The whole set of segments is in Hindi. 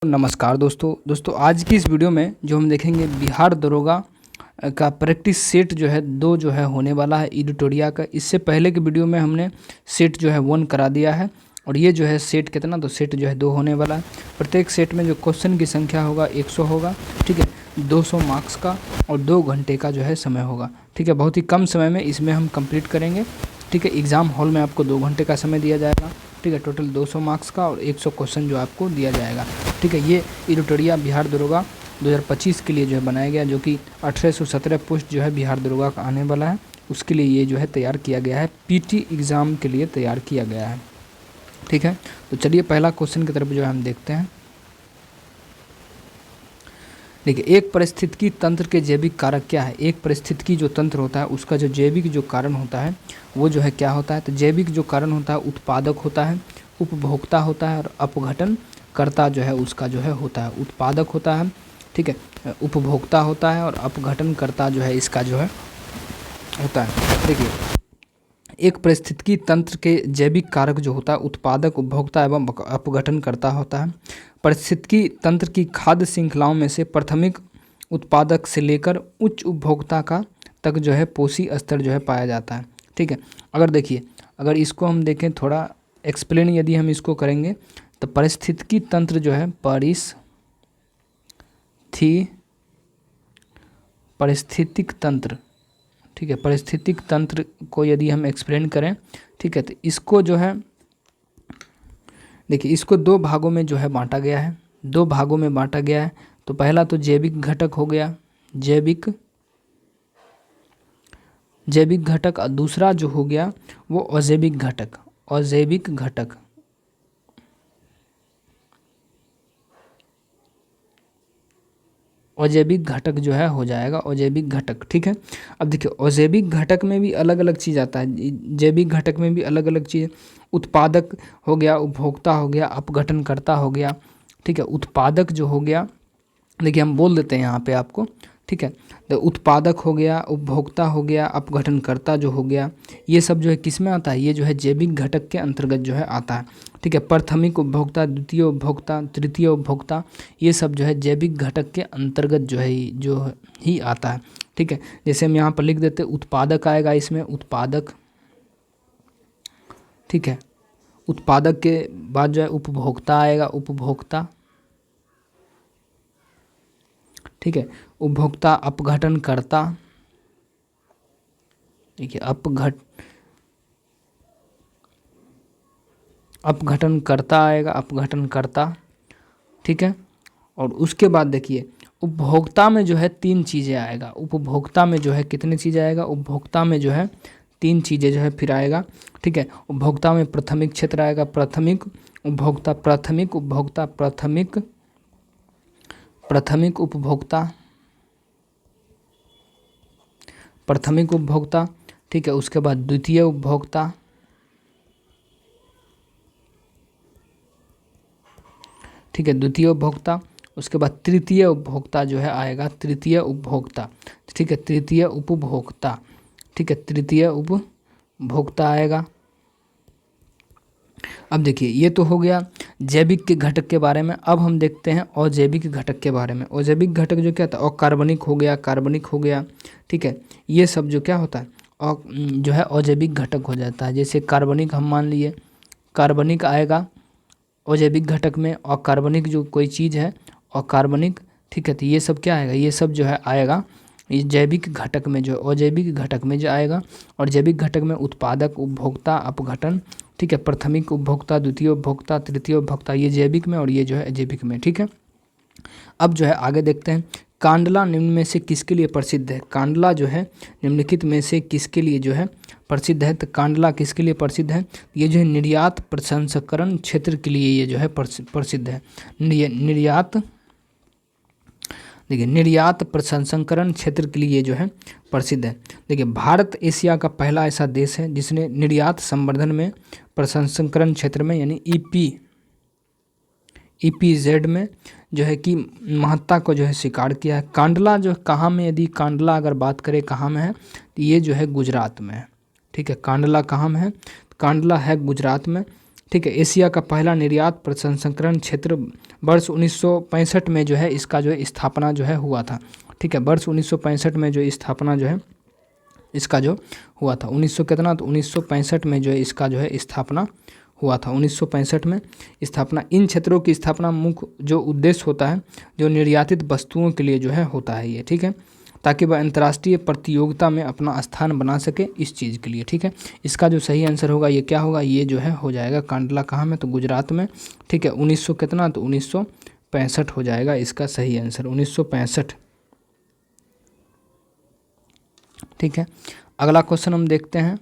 नमस्कार दोस्तों आज की इस वीडियो में जो हम देखेंगे बिहार दरोगा का प्रैक्टिस सेट जो है 2 जो है होने वाला है एडिटोरिया का। इससे पहले के वीडियो में हमने सेट जो है 1 करा दिया है और ये जो है सेट कितना, तो सेट जो है 2 होने वाला है। प्रत्येक सेट में जो क्वेश्चन की संख्या होगा 100 होगा, ठीक है, 200 मार्क्स का और 2 घंटे का जो है समय होगा, ठीक है। बहुत ही कम समय में इसमें हम कंप्लीट करेंगे, ठीक है। एग्ज़ाम हॉल में आपको 2 घंटे का समय दिया जाएगा, ठीक है। टोटल 200 मार्क्स का और 100 क्वेश्चन जो आपको दिया जाएगा, ठीक है। ये एडिटोरिया बिहार दरोगा 2025 के लिए जो है बनाया गया, जो कि 1817 पोस्ट जो है बिहार दरोगा का आने वाला है, उसके लिए ये जो है तैयार किया गया है, पीटी एग्ज़ाम के लिए तैयार किया गया है, ठीक है। तो चलिए पहला क्वेश्चन की तरफ जो है हम देखते हैं। देखिए, एक पारिस्थितिकी तंत्र के जैविक कारक क्या है। एक पारिस्थितिकी जो तंत्र होता है उसका जो जैविक जो कारण होता है वो जो है क्या होता है, तो जैविक जो कारण होता है उत्पादक होता है, उपभोक्ता होता है और अपघटन कर्ता जो है उसका जो है होता है। उत्पादक होता है, ठीक है, उपभोक्ता होता है और अपघटन कर्ता जो है इसका जो है होता है। देखिए, एक पारिस्थितिकी तंत्र के जैविक कारक जो होता है उत्पादक, उपभोक्ता एवं अपघटन करता होता है। पारिस्थितिकी तंत्र की खाद्य श्रृंखलाओं में से प्राथमिक उत्पादक से लेकर उच्च उपभोक्ता का तक जो है पोषी स्तर जो है पाया जाता है, ठीक है। अगर देखिए, अगर इसको हम देखें थोड़ा एक्सप्लेन यदि हम इसको करेंगे तो पारिस्थितिकी तंत्र जो है पारिस्थितिक तंत्र, ठीक है, पारिस्थितिक तंत्र को यदि हम एक्सप्लेन करें, ठीक है, तो इसको जो है देखिए, इसको 2 भागों में जो है बांटा गया है, 2 भागों में बांटा गया है। तो पहला तो जैविक घटक हो गया, जैविक घटक, और दूसरा जो हो गया वो अजैविक घटक, अजैविक घटक, अजैविक घटक जो है हो जाएगा अजैविक घटक, ठीक है। अब देखिए, अजैविक घटक में भी अलग अलग चीज़ आता है, जैविक घटक में भी अलग अलग चीज़, उत्पादक हो गया, उपभोक्ता हो गया, अपघटनकर्ता हो गया, ठीक है। उत्पादक जो हो गया, देखिए हम बोल देते हैं यहाँ पे आपको, ठीक है, तो उत्पादक हो गया, उपभोक्ता हो गया, अपघटनकर्ता जो हो गया, ये सब जो है किस में आता है, ये जो है जैविक घटक के अंतर्गत जो है आता है, ठीक है। प्राथमिक उपभोक्ता, द्वितीय उपभोक्ता, तृतीय उपभोक्ता, ये सब जो है जैविक घटक के अंतर्गत जो ही आता है, ठीक है। जैसे हम यहाँ पर लिख देते उत्पादक आएगा इसमें, उत्पादक, ठीक है। उत्पादक के बाद जो है उपभोक्ता आएगा, उपभोक्ता, ठीक है। उपभोक्ता, अपघटनकर्ता, देखिए अपघटनकर्ता आएगा, अपघटनकर्ता, ठीक है। और उसके बाद देखिए, उपभोक्ता में जो है 3 चीज़ें आएगा, उपभोक्ता में जो है कितनी चीज़ें आएगा, उपभोक्ता में जो है 3 चीज़ें जो है फिर आएगा, ठीक है। उपभोक्ता में प्राथमिक क्षेत्र आएगा, प्राथमिक उपभोक्ता, प्राथमिक उपभोक्ता, प्राथमिक उपभोक्ता, प्राथमिक उपभोक्ता, ठीक है। उसके बाद द्वितीय उपभोक्ता, ठीक है, द्वितीय उपभोक्ता। उसके बाद तृतीय उपभोक्ता जो है आएगा, तृतीय उपभोक्ता, ठीक है, तृतीय उपभोक्ता, ठीक है, तृतीय उपभोक्ता आएगा। अब देखिए, ये तो हो गया जैविक के घटक के बारे में। अब हम देखते हैं अजैविक घटक के बारे में। अजैविक घटक जो क्या था, अकार्बनिक हो गया, कार्बनिक हो गया, ठीक है, ये सब जो क्या होता है और जो है अजैविक घटक हो जाता है। जैसे कार्बनिक हम मान लिए, कार्बनिक आएगा अजैविक घटक में, अकार्बनिक जो कोई चीज़ है अकार्बनिक, ठीक है, तो ये सब क्या आएगा, ये सब जो है आएगा ये जैविक घटक में, जो अजैविक घटक में जो आएगा। और जैविक घटक में उत्पादक, उपभोक्ता, अपघटन, ठीक है, प्राथमिक उपभोक्ता, द्वितीय उपभोक्ता, तृतीय उपभोक्ता, ये जैविक में और ये जो है अजैविक में, ठीक है। अब जो है आगे देखते हैं, कांडला निम्न में से किसके लिए प्रसिद्ध है। कांडला जो है निम्नलिखित में से किसके लिए जो है प्रसिद्ध है, तो कांडला किसके लिए प्रसिद्ध है, ये जो है निर्यात प्रसंस्करण क्षेत्र के लिए ये जो है प्रसिद्ध है। निर्यात, देखिए, निर्यात प्रसंस्करण क्षेत्र के लिए जो है प्रसिद्ध है। देखिए, भारत एशिया का पहला ऐसा देश है जिसने निर्यात संवर्धन में, प्रसंस्करण क्षेत्र में, यानी EPZ में जो है कि महत्ता को जो है स्वीकार किया है। कांडला जो कहाँ में, यदि कांडला अगर बात करें कहाँ में है, तो ये जो है गुजरात में है, ठीक है। कांडला कहाँ में है, कांडला है गुजरात में, ठीक है। एशिया का पहला निर्यात प्रसंस्करण क्षेत्र वर्ष 1965 में जो है इसका जो है स्थापना जो है हुआ था। ठीक है, वर्ष 1965 में जो स्थापना जो है इसका जो हुआ था 1900 कितना, तो 1965 में जो है इसका जो है स्थापना हुआ था। 1965 में स्थापना। इन क्षेत्रों की स्थापना मुख्य जो उद्देश्य होता है जो निर्यातित वस्तुओं के लिए जो है होता है ये, ठीक है, ताकि वह अंतर्राष्ट्रीय प्रतियोगिता में अपना स्थान बना सके इस चीज़ के लिए। ठीक है, इसका जो सही आंसर होगा ये क्या होगा, ये जो है हो जाएगा कांडला कहाँ में, तो गुजरात में। ठीक है, 1900 कितना, तो 1965 हो जाएगा इसका सही आंसर, 1965। ठीक है, अगला क्वेश्चन हम देखते हैं।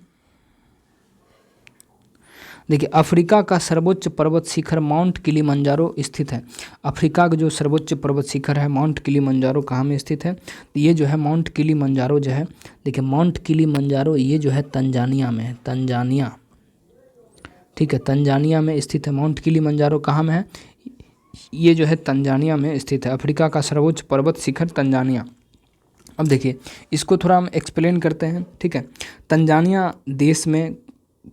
देखिए, अफ्रीका का सर्वोच्च पर्वत शिखर माउंट किलिमंजारो स्थित है। अफ्रीका का जो सर्वोच्च पर्वत शिखर है माउंट किलिमंजारो कहाँ में स्थित है, तो ये जो है माउंट किलिमंजारो जो है, देखिए माउंट किलिमंजारो ये जो है तंजानिया में है, तंजानिया। ठीक है, तंजानिया में स्थित है। माउंट किलिमंजारो कहाँ में है, ये जो है तंजानिया में स्थित है। अफ्रीका का सर्वोच्च पर्वत शिखर तंजानिया। अब देखिए इसको थोड़ा हम एक्सप्लेन करते हैं। ठीक है, तंजानिया देश में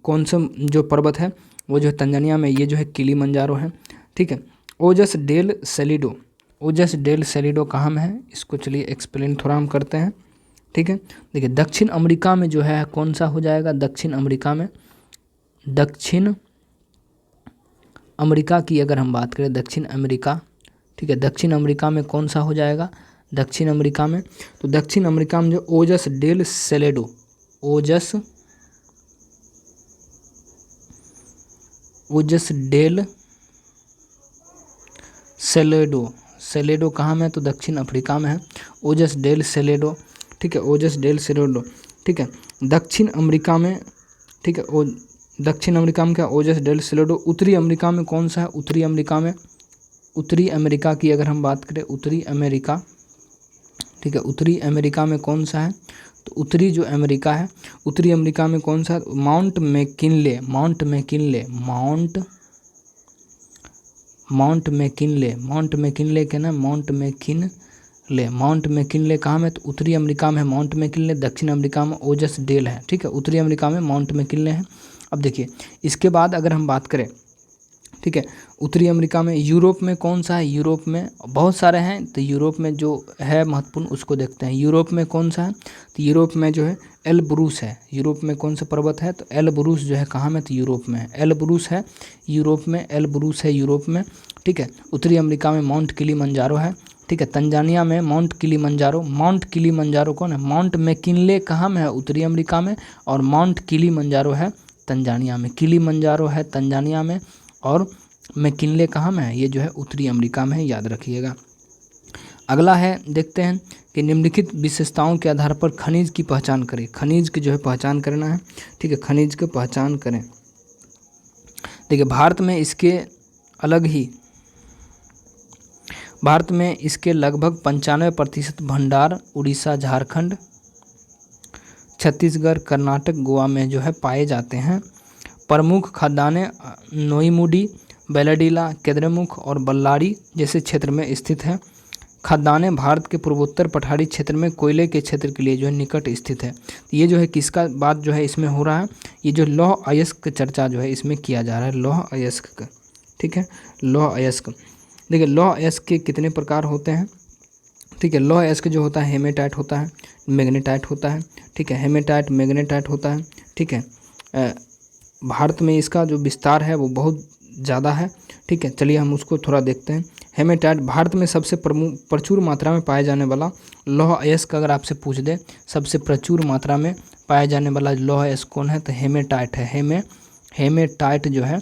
कौन सा जो पर्वत है वो जो है तंजानिया में, ये जो है किलिमंजारो है। ठीक है, ओजस डेल सेलिडो, ओजस डेल सेलिडो कहाँ में है, इसको चलिए एक्सप्लेन थोड़ा हम करते हैं। ठीक है, देखिए दक्षिण अमेरिका में जो है कौन सा हो जाएगा, दक्षिण अमेरिका में, दक्षिण अमेरिका की अगर हम बात करें, दक्षिण अमेरिका। ठीक है, दक्षिण अमेरिका में कौन सा हो जाएगा, दक्षिण अमेरिका में, तो दक्षिण अमेरिका में जो ओजस डेल सेलेडो, ओजस डेल सेलेडो, सेलेडो कहाँ में है, तो दक्षिण अफ्रीका में है, ओजस डेल सेलेडो। ठीक है, ओजस डेल सेलेडो। ठीक है, दक्षिण अमेरिका में। ठीक है, दक्षिण अमेरिका में क्या, ओजस डेल सेलेडो। उत्तरी अमेरिका में कौन सा है, उत्तरी अमेरिका में, उत्तरी अमेरिका की अगर हम बात करें, उत्तरी अमेरिका। ठीक है, उत्तरी अमेरिका में कौन सा है, तो उत्तरी जो अमेरिका है, उत्तरी अमेरिका में कौन सा है, mount McKinley, mount McKinley, mount McKinley, mount McKinley क्या ना, माउंट मैकिनले, माउंट मैकिनले कहाँ में, तो उत्तरी अमेरिका में माउंट मैकिनले, दक्षिण अमेरिका में ओजस डेल है। ठीक है, उत्तरी अमेरिका में माउंट मैकिनले है। अब देखिए इसके बाद अगर हम बात करें, ठीक है, उत्तरी अमेरिका में, यूरोप में कौन सा है, यूरोप में बहुत सारे हैं, तो यूरोप में जो है महत्वपूर्ण उसको देखते हैं। यूरोप में कौन सा है, तो यूरोप में जो है एल्ब्रूस है। यूरोप में कौन सा पर्वत है, तो एल्ब्रूस जो है कहाँ में, तो यूरोप में है, एल्ब्रूस है यूरोप में, एल्ब्रूस है यूरोप में। ठीक है, उत्तरी अमेरिका में माउंट किलिमंजारो है। ठीक है, तंजानिया में माउंट किलिमंजारो, माउंट किलिमंजारो कौन है, माउंट मैकिनले कहाँ में है, उत्तरी अमेरिका में, और माउंट किलिमंजारो है तंजानिया में। किलिमंजारो है तंजानिया में और मैकिनले कहाँ में है, ये जो है उत्तरी अमेरिका में है, याद रखिएगा। अगला है, देखते हैं कि निम्नलिखित विशेषताओं के आधार पर खनिज की पहचान करें। खनिज की जो है पहचान करना है। ठीक है, खनिज की पहचान करें। देखिए भारत में इसके अलग ही, भारत में इसके लगभग 95% भंडार उड़ीसा, झारखंड, छत्तीसगढ़, कर्नाटक, गोवा में जो है पाए जाते हैं। प्रमुख खदानें नोईमुडी, बेलाडीला, केद्रेमुख और बल्लारी जैसे क्षेत्र में स्थित है। खदानें भारत के पूर्वोत्तर पठारी क्षेत्र में कोयले के क्षेत्र के लिए जो है निकट स्थित है। तो ये जो है किसका बात जो है इसमें हो रहा है, ये जो लौह अयस्क चर्चा जो है इसमें किया जा रहा है, लौह अयस्क का। ठीक है, लौह अयस्क। देखिए लौह अयस्क के कितने प्रकार होते हैं। ठीक है, लौह अयस्क जो होता है हेमेटाइट होता है, मैग्नेटाइट होता है। ठीक है, हेमेटाइट, मैग्नेटाइट होता है। ठीक है, भारत में इसका जो विस्तार है वो बहुत ज़्यादा है। ठीक है, चलिए हम उसको थोड़ा देखते हैं। हेमेटाइट भारत में सबसे प्रचुर मात्रा में पाया जाने वाला लौह अयस्क अगर आपसे पूछ दे, सबसे प्रचुर मात्रा में पाया जाने वाला लौह अयस्क कौन है, तो हेमेटाइट है। हेमेटाइट जो है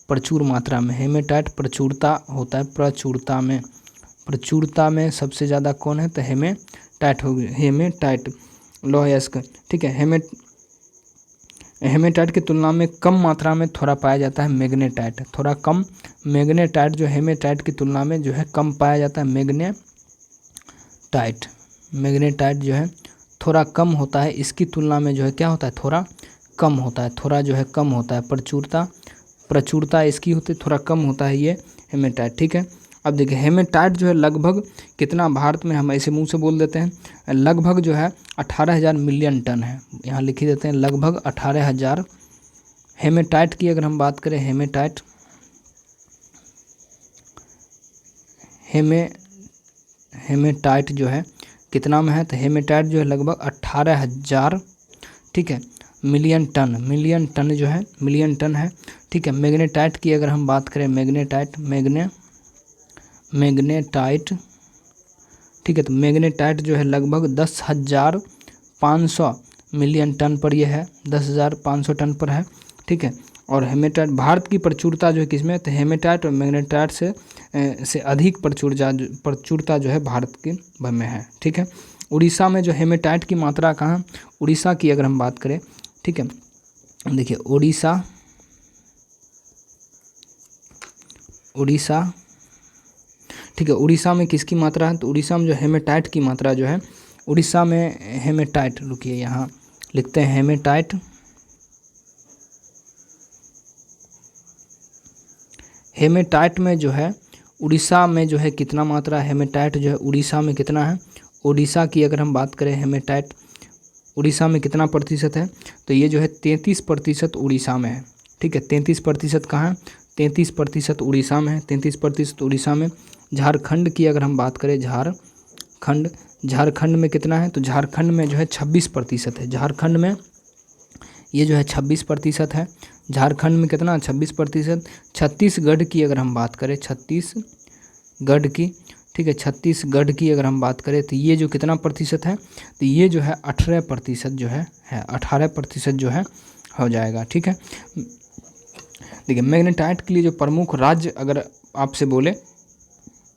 प्रचुर मात्रा में, हेमेटाइट प्रचुरता होता है, प्रचुरता में सबसे ज़्यादा कौन है, तो हेमेटाइट हो गया, हेमेटाइट लौह अयस्क। ठीक है, हेमेटाइट की तुलना में कम मात्रा में थोड़ा पाया जाता है मैग्नेटाइट, थोड़ा कम। मैग्नेटाइट जो हेमेटाइट की तुलना में जो है कम पाया जाता है मैग्नेटाइट जो है थोड़ा कम होता है, इसकी तुलना में जो है क्या होता है, थोड़ा कम होता है, थोड़ा जो है कम होता है। प्रचुरता इसकी होती है, थोड़ा कम होता है ये हेमेटाइट। ठीक है, अब देखिए हेमेटाइट जो है लगभग कितना भारत में, हम ऐसे मुंह से बोल देते हैं, लगभग जो है 18,000 मिलियन टन है। यहाँ लिख ही देते हैं लगभग 18,000 हेमेटाइट की अगर हम बात करें, हेमेटाइट हेमेटाइट जो है कितना में है, तो हेमेटाइट जो है लगभग 18,000, ठीक है, मिलियन टन जो है, मिलियन टन है, ठीक है। मैग्नेटाइट की अगर हम बात करें, मैग्नेटाइट, ठीक है, तो मैग्नेटाइट जो है लगभग 10,500 मिलियन टन पर यह है, 10,500 टन पर है, ठीक है। और हेमेटाइट, भारत की प्रचुरता जो है किसमें, तो हेमेटाइट और मैग्नेटाइट से अधिक प्रचुरता जो है भारत के भर में है, ठीक है। उड़ीसा में जो हेमेटाइट की मात्रा कहाँ, उड़ीसा की अगर हम बात करें, ठीक है, देखिए उड़ीसा, ठीक है, उड़ीसा में किसकी मात्रा है, तो उड़ीसा में जो हेमेटाइट की मात्रा जो है, उड़ीसा में हेमेटाइट, रुकिए यहाँ लिखते हैं हेमेटाइट में जो है उड़ीसा में जो है कितना मात्रा, हेमेटाइट जो है उड़ीसा में कितना है, उड़ीसा की अगर हम बात करें, हेमेटाइट उड़ीसा में कितना प्रतिशत है, तो ये जो है 33% उड़ीसा में है, ठीक है। 33% कहाँ है, 33% उड़ीसा में है, 33% उड़ीसा में। झारखंड की अगर हम बात करें, झारखंड में कितना है, तो झारखंड में जो है 26% है, झारखंड में ये जो है 26% है, झारखंड में कितना, 26%। छत्तीसगढ़ की अगर हम बात करें, छत्तीसगढ़ की, ठीक है, छत्तीसगढ़ की अगर हम बात करें, तो ये जो कितना प्रतिशत है, तो ये जो है 18% जो है 18% जो है हो जाएगा, ठीक है। देखिए मैग्नेटाइट के लिए जो प्रमुख राज्य अगर आपसे बोले,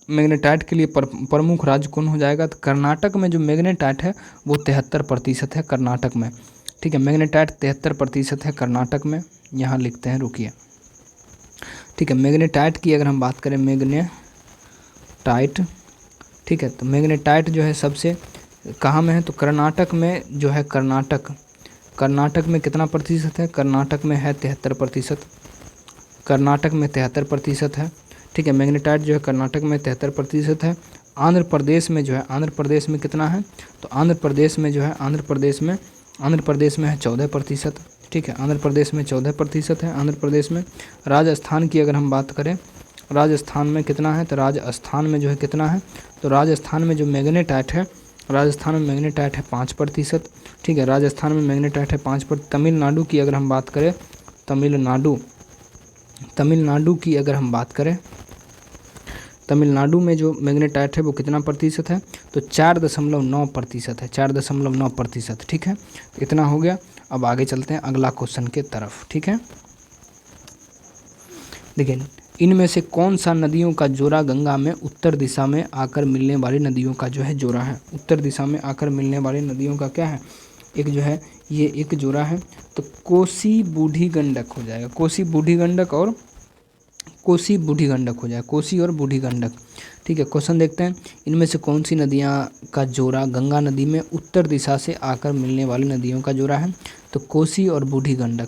मैग्नेटाइट के लिए प्रमुख राज्य कौन हो जाएगा, तो कर्नाटक में जो मैग्नेटाइट है वो 73% है कर्नाटक में, ठीक है। मैग्नेटाइट 73% है कर्नाटक में, यहाँ लिखते हैं, रुकिए, ठीक है। मैग्नेटाइट की अगर हम बात करें, मैग्नेटाइट, ठीक है, तो मैग्नेटाइट जो है सबसे कहाँ में है, तो कर्नाटक में जो है, कर्नाटक में कितना प्रतिशत है, कर्नाटक में है 73%, कर्नाटक में 73% है, ठीक है। मैग्नेटाइट जो है कर्नाटक में 73% है। आंध्र प्रदेश में जो है, आंध्र प्रदेश में कितना है, तो आंध्र प्रदेश में जो है, आंध्र प्रदेश में है 14%, ठीक है। आंध्र प्रदेश में 14% है, आंध्र प्रदेश में। राजस्थान की अगर हम बात करें, राजस्थान में कितना है, तो राजस्थान में जो है कितना है, तो राजस्थान में जो मैग्नेटाइट है, राजस्थान में मैग्नेटाइट है 5%, ठीक है। राजस्थान में मैग्नेटाइट है 5%। तमिलनाडु की अगर हम बात करें, तमिलनाडु की अगर हम बात करें, तमिलनाडु में जो मैग्नेटाइट है वो कितना प्रतिशत है, तो 4.9% है, 4.9%, ठीक है। तो इतना हो गया। अब आगे चलते हैं अगला क्वेश्चन के तरफ, ठीक है। देखिए इनमें से कौन सा नदियों का जोड़ा गंगा में उत्तर दिशा में आकर मिलने वाली नदियों का जो है जोड़ा है, उत्तर दिशा में आकर मिलने वाली नदियों का क्या है, एक जो है ये एक जोड़ा है, तो कोसी बूढ़ी गंडक हो जाएगा, कोसी बूढ़ी गंडक और कोसी बूढ़ी गंडक हो जाएगा, कोसी और बूढ़ी गंडक, ठीक है। क्वेश्चन देखते हैं, इनमें से कौन सी नदियाँ का जोड़ा गंगा नदी में उत्तर दिशा से आकर मिलने वाली नदियों का जोड़ा है, तो कोसी और बूढ़ी गंडक,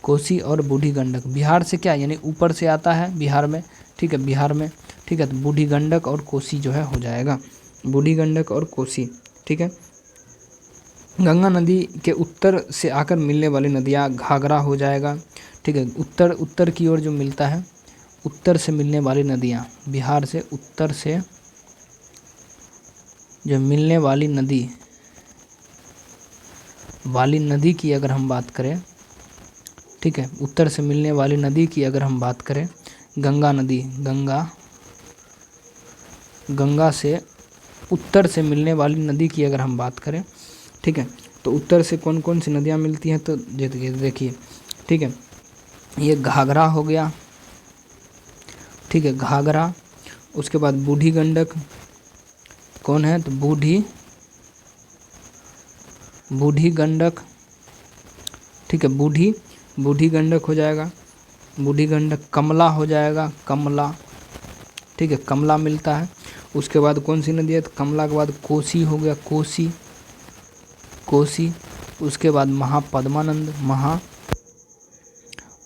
कोसी और बूढ़ी गंडक। बिहार से क्या, यानी ऊपर से आता है बिहार में, ठीक है, बिहार में, ठीक है। तो बूढ़ी गंडक और कोसी जो है हो जाएगा, बूढ़ी गंडक और कोसी, ठीक है। गंगा नदी के उत्तर से आकर मिलने वाली नदियाँ, घाघरा हो जाएगा, ठीक है। उत्तर की ओर जो मिलता है, उत्तर से मिलने वाली नदियाँ, बिहार से उत्तर से जो मिलने वाली नदी की अगर हम बात करें, ठीक है, उत्तर से मिलने वाली नदी की अगर हम बात करें, गंगा नदी, गंगा से उत्तर से मिलने वाली नदी की अगर हम बात करें, ठीक है, तो उत्तर से कौन कौन सी नदियाँ मिलती हैं, तो देखिए, ठीक है, ये घाघरा हो गया, ठीक है, घाघरा। उसके बाद बूढ़ी गंडक कौन है, तो बूढ़ी गंडक, ठीक है, बूढ़ी गंडक हो जाएगा, बूढ़ी गंडक। कमला हो जाएगा, कमला, ठीक है, कमला मिलता है। उसके बाद कौन सी नदी है, तो कमला के बाद कोसी हो गया, कोसी। उसके बाद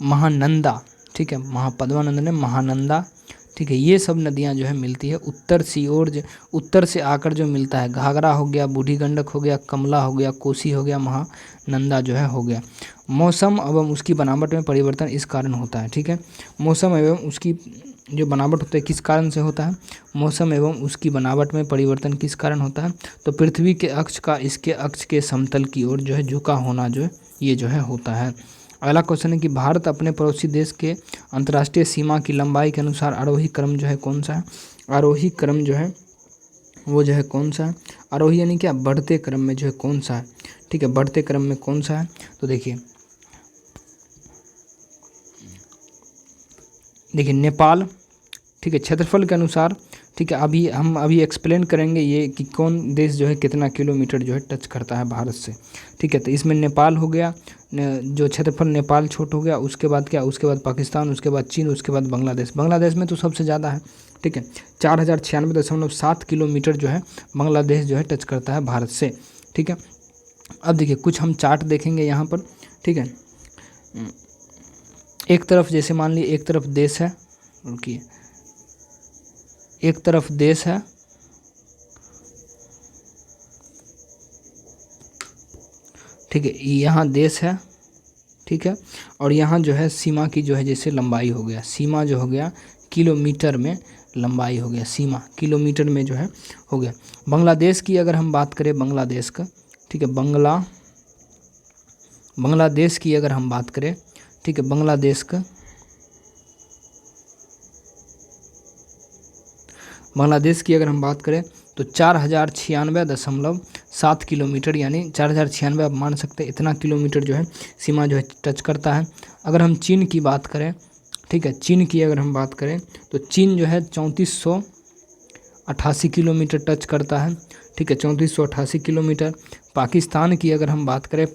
महानंदा, ठीक है, महापद्मानंद ने महानंदा, ठीक है। ये सब नदियाँ जो है मिलती है उत्तर की ओर, उत्तर से आकर जो मिलता है, घाघरा हो गया, बूढ़ी गंडक हो गया, कमला हो गया, कोसी हो गया, महानंदा जो है हो गया। मौसम एवं उसकी बनावट में परिवर्तन इस कारण होता है। ठीक है, मौसम एवं उसकी जो बनावट होता है किस कारण से होता है, मौसम एवं उसकी बनावट में परिवर्तन किस कारण होता है, तो पृथ्वी के अक्ष का इसके अक्ष के समतल की ओर जो है झुका होना जो है ये जो है होता है। अगला क्वेश्चन है कि भारत अपने पड़ोसी देश के अंतर्राष्ट्रीय सीमा की लंबाई के अनुसार आरोही क्रम जो है कौन सा है, आरोही क्रम जो है वो जो है कौन सा है, आरोही यानी क्या, बढ़ते क्रम में जो है कौन सा है। ठीक है, बढ़ते क्रम में कौन सा है, तो देखिए नेपाल। ठीक है, क्षेत्रफल के अनुसार। ठीक है, हम अभी एक्सप्लेन करेंगे ये कि कौन देश जो है कितना किलोमीटर जो है टच करता है भारत से। ठीक है, तो इसमें नेपाल हो गया, जो क्षेत्रफल नेपाल छोट हो गया, उसके बाद क्या, उसके बाद पाकिस्तान, उसके बाद चीन, उसके बाद बांग्लादेश। बांग्लादेश में तो सबसे ज़्यादा है। ठीक है, 4096.7 किलोमीटर जो है बांग्लादेश जो है टच करता है भारत से। ठीक है, अब देखिए कुछ हम चार्ट देखेंगे यहाँ पर। ठीक है, एक तरफ जैसे मान ली एक तरफ देश है, रुकिए, एक तरफ देश है, ठीक है, यहाँ देश है। ठीक है, और यहाँ जो है सीमा की जो है जैसे लंबाई हो गया, सीमा जो हो गया किलोमीटर में लंबाई हो गया, सीमा किलोमीटर में जो है हो गया। बांग्लादेश की अगर हम बात करें, बांग्लादेश का, ठीक है, बांग्लादेश की अगर हम बात करें, ठीक है, बांग्लादेश की अगर हम बात करें तो 4096.7 किलोमीटर, यानी 4096 आप मान सकते हैं इतना किलोमीटर जो है सीमा जो है टच करता है। अगर हम चीन की बात करें, ठीक है, चीन की अगर हम बात करें तो चीन जो है 3488 किलोमीटर टच करता है। ठीक है, 3488 किलोमीटर। पाकिस्तान की अगर हम बात करें,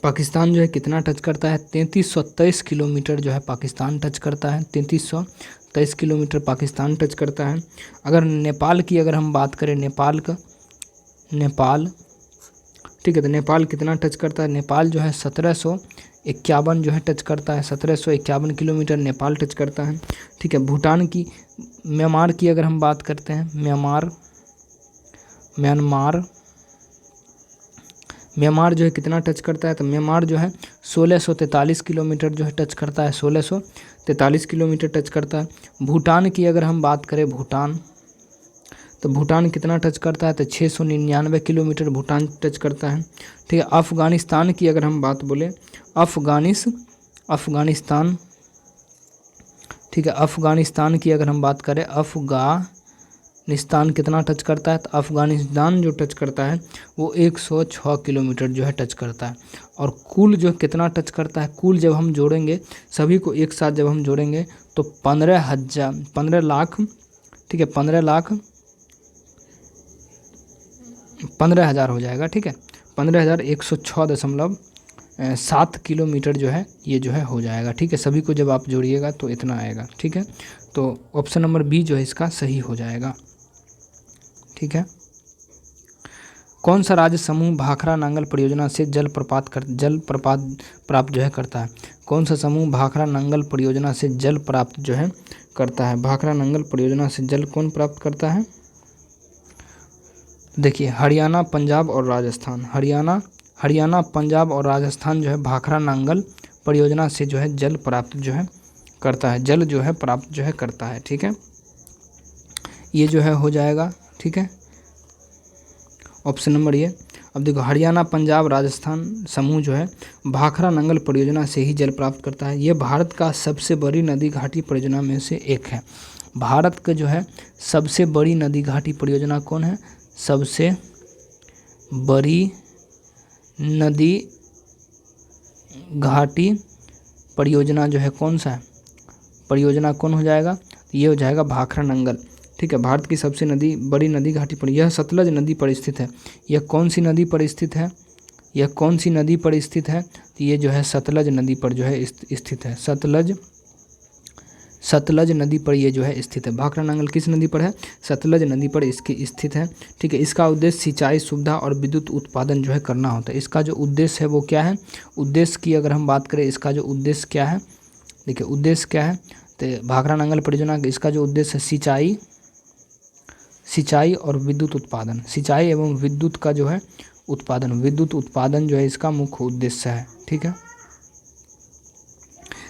पाकिस्तान जो है कितना टच करता है, 3323 किलोमीटर जो है पाकिस्तान टच करता है, 3323 किलोमीटर पाकिस्तान टच करता है। अगर नेपाल की अगर हम बात करें, नेपाल, ठीक है, तो नेपाल कितना टच करता है, नेपाल जो है 1751 जो है टच करता है, 1751 किलोमीटर नेपाल टच करता है। ठीक है, भूटान की, म्यांमार की अगर हम बात करते हैं, म्यांमार जो है कितना टच करता है, तो म्यांमार जो है 1643 किलोमीटर जो है टच करता है, 1643 किलोमीटर टच करता है। भूटान की अगर हम बात करें, भूटान, तो भूटान कितना टच करता है, तो 699 किलोमीटर भूटान टच करता है। ठीक है, अफ़गानिस्तान की अगर हम बात बोले, अफ़गानिस्तान, ठीक है, अफ़गानिस्तान की अगर हम बात करें, अफ़गानिस्तान कितना टच करता है, तो अफ़गानिस्तान जो टच करता है वो 106 किलोमीटर जो है टच करता है। और कुल जो कितना टच करता है, कुल जब हम जोड़ेंगे सभी को एक साथ जब हम जोड़ेंगे तो 15 लाख, ठीक है, 15,000 हो जाएगा। ठीक है, 15,106.7 किलोमीटर जो है ये जो है हो जाएगा। ठीक है, सभी को जब आप जोड़िएगा तो इतना आएगा। ठीक है, तो ऑप्शन नंबर बी जो है इसका सही हो जाएगा। ठीक है, कौन सा राज्य समूह भाखड़ा नांगल परियोजना से जल प्रपात प्राप्त जो है करता है, कौन सा समूह भाखड़ा नांगल परियोजना से जल प्राप्त जो है करता है, भाखड़ा नांगल परियोजना से जल कौन प्राप्त करता है, देखिए हरियाणा, पंजाब और राजस्थान। हरियाणा, पंजाब और राजस्थान जो है भाखड़ा नांगल परियोजना से जो है जल प्राप्त जो है करता है, जल जो है प्राप्त जो है करता है। ठीक है, ये जो है हो जाएगा। ठीक है, ऑप्शन नंबर ये। अब देखो हरियाणा, पंजाब, राजस्थान समूह जो है भाखड़ा नांगल परियोजना से ही जल प्राप्त करता है। ये भारत का सबसे बड़ी नदी घाटी परियोजना में से एक है। भारत का जो है सबसे बड़ी नदी घाटी परियोजना कौन है, सबसे बड़ी नदी घाटी परियोजना जो है कौन सा है, परियोजना कौन हो जाएगा, ये हो जाएगा भाखड़ा नांगल। ठीक है, भारत की सबसे बड़ी नदी घाटी पर, यह सतलज नदी पर स्थित है। यह कौन सी नदी पर स्थित है, यह कौन सी नदी पर स्थित है, तो ये जो है सतलज नदी पर जो है स्थित है, सतलज नदी पर ये जो है स्थित है। भाखड़ा नांगल किस नदी पर है, सतलज नदी पर इसकी स्थित है। ठीक है, इसका उद्देश्य सिंचाई सुविधा और विद्युत उत्पादन जो है करना होता है। इसका जो उद्देश्य है वो क्या है, उद्देश्य की अगर हम बात करें, इसका जो उद्देश्य क्या है, देखिए उद्देश्य क्या है, तो भाखड़ा नांगल परियोजना इसका जो उद्देश्य है सिंचाई और विद्युत उत्पादन, सिंचाई एवं विद्युत का जो है उत्पादन, विद्युत उत्पादन जो है इसका मुख्य उद्देश्य है। ठीक है,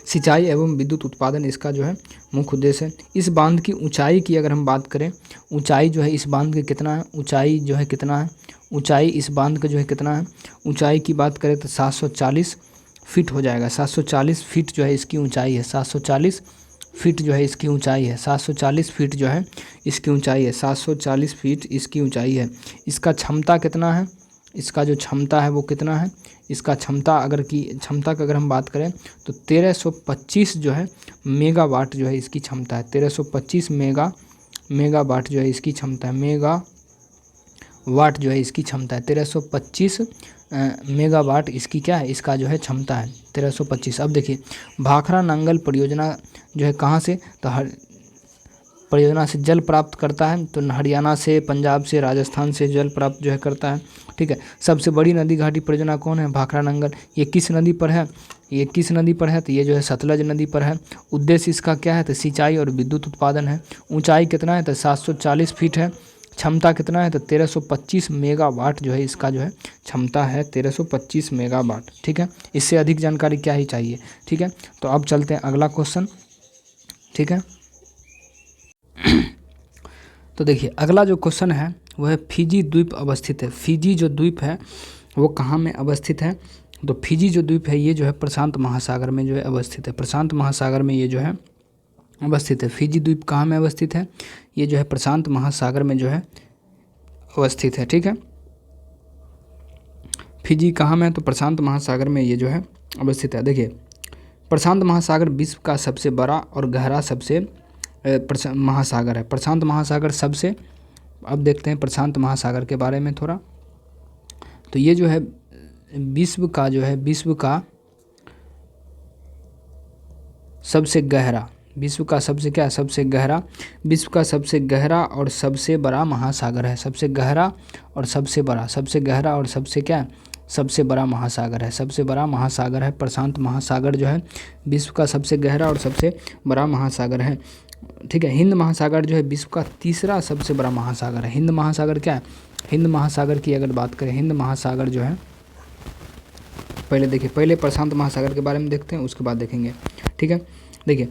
सिंचाई एवं विद्युत उत्पादन इसका जो है मुख्य उद्देश्य है। इस बांध की ऊंचाई की अगर हम बात करें, ऊंचाई जो है इस बांध की कितना है, ऊंचाई जो है कितना है, ऊंचाई इस बांध का जो है कितना है, ऊंचाई की बात करें तो 740 फीट हो जाएगा। 740 फीट जो है इसकी ऊंचाई है, 740 फीट जो है इसकी ऊंचाई है, 740 फीट जो है इसकी ऊंचाई है, 740 फीट इसकी ऊंचाई है। इसका क्षमता कितना है, इसका जो क्षमता है वो कितना है, इसका क्षमता का अगर हम बात करें तो 1325 जो है मेगावाट जो है इसकी क्षमता है, 1325 मेगावाट जो है इसकी क्षमता है, मेगावाट जो है इसकी क्षमता है, 1325 मेगावाट इसकी क्या है, इसका जो है क्षमता है 1325। अब देखिए भाखड़ा नांगल परियोजना जो है कहाँ से, तो परियोजना से जल प्राप्त करता है, तो हरियाणा से, पंजाब से, राजस्थान से जल प्राप्त जो है करता है। ठीक है, सबसे बड़ी नदी घाटी परियोजना कौन है, भाखड़ा नांगल। ये किस नदी पर है, ये किस नदी पर है, तो ये जो है सतलज नदी पर है। उद्देश्य इसका क्या है, तो सिंचाई और विद्युत उत्पादन है। ऊंचाई कितना है, तो 740 फीट है। क्षमता कितना है, तो 1325 मेगावाट जो है इसका जो है क्षमता है, 1325 मेगावाट। ठीक है, इससे अधिक जानकारी क्या ही चाहिए। ठीक है, तो अब चलते हैं अगला क्वेश्चन। ठीक है, तो देखिए अगला जो क्वेश्चन है वो है फिजी द्वीप अवस्थित है। फिजी जो द्वीप है वो कहाँ में अवस्थित है, तो फिजी जो द्वीप है ये जो है प्रशांत महासागर में जो है अवस्थित है, प्रशांत महासागर में ये जो है अवस्थित है। फिजी द्वीप कहाँ में अवस्थित है, ये जो है प्रशांत महासागर में जो है अवस्थित है। ठीक है, फिजी कहाँ में है, तो प्रशांत महासागर में ये जो है अवस्थित है। देखिए प्रशांत महासागर विश्व का सबसे बड़ा और गहरा सबसे महासागर है। प्रशांत महासागर सबसे, अब देखते हैं प्रशांत महासागर के बारे में थोड़ा। तो ये जो है विश्व का जो है, विश्व का सबसे गहरा, विश्व का सबसे क्या, सबसे गहरा, विश्व का सबसे गहरा और सबसे बड़ा महासागर है। सबसे गहरा और सबसे बड़ा, सबसे गहरा और सबसे क्या, सबसे बड़ा महासागर है, सबसे बड़ा महासागर है प्रशांत महासागर जो है विश्व का सबसे गहरा और सबसे बड़ा महासागर है। ठीक है, हिंद महासागर जो है विश्व का तीसरा सबसे बड़ा महासागर है। हिंद महासागर क्या है, हिंद महासागर की अगर बात करें, हिंद महासागर जो है, पहले देखिए, पहले प्रशांत महासागर के बारे में देखते हैं उसके बाद देखेंगे। ठीक है, देखिए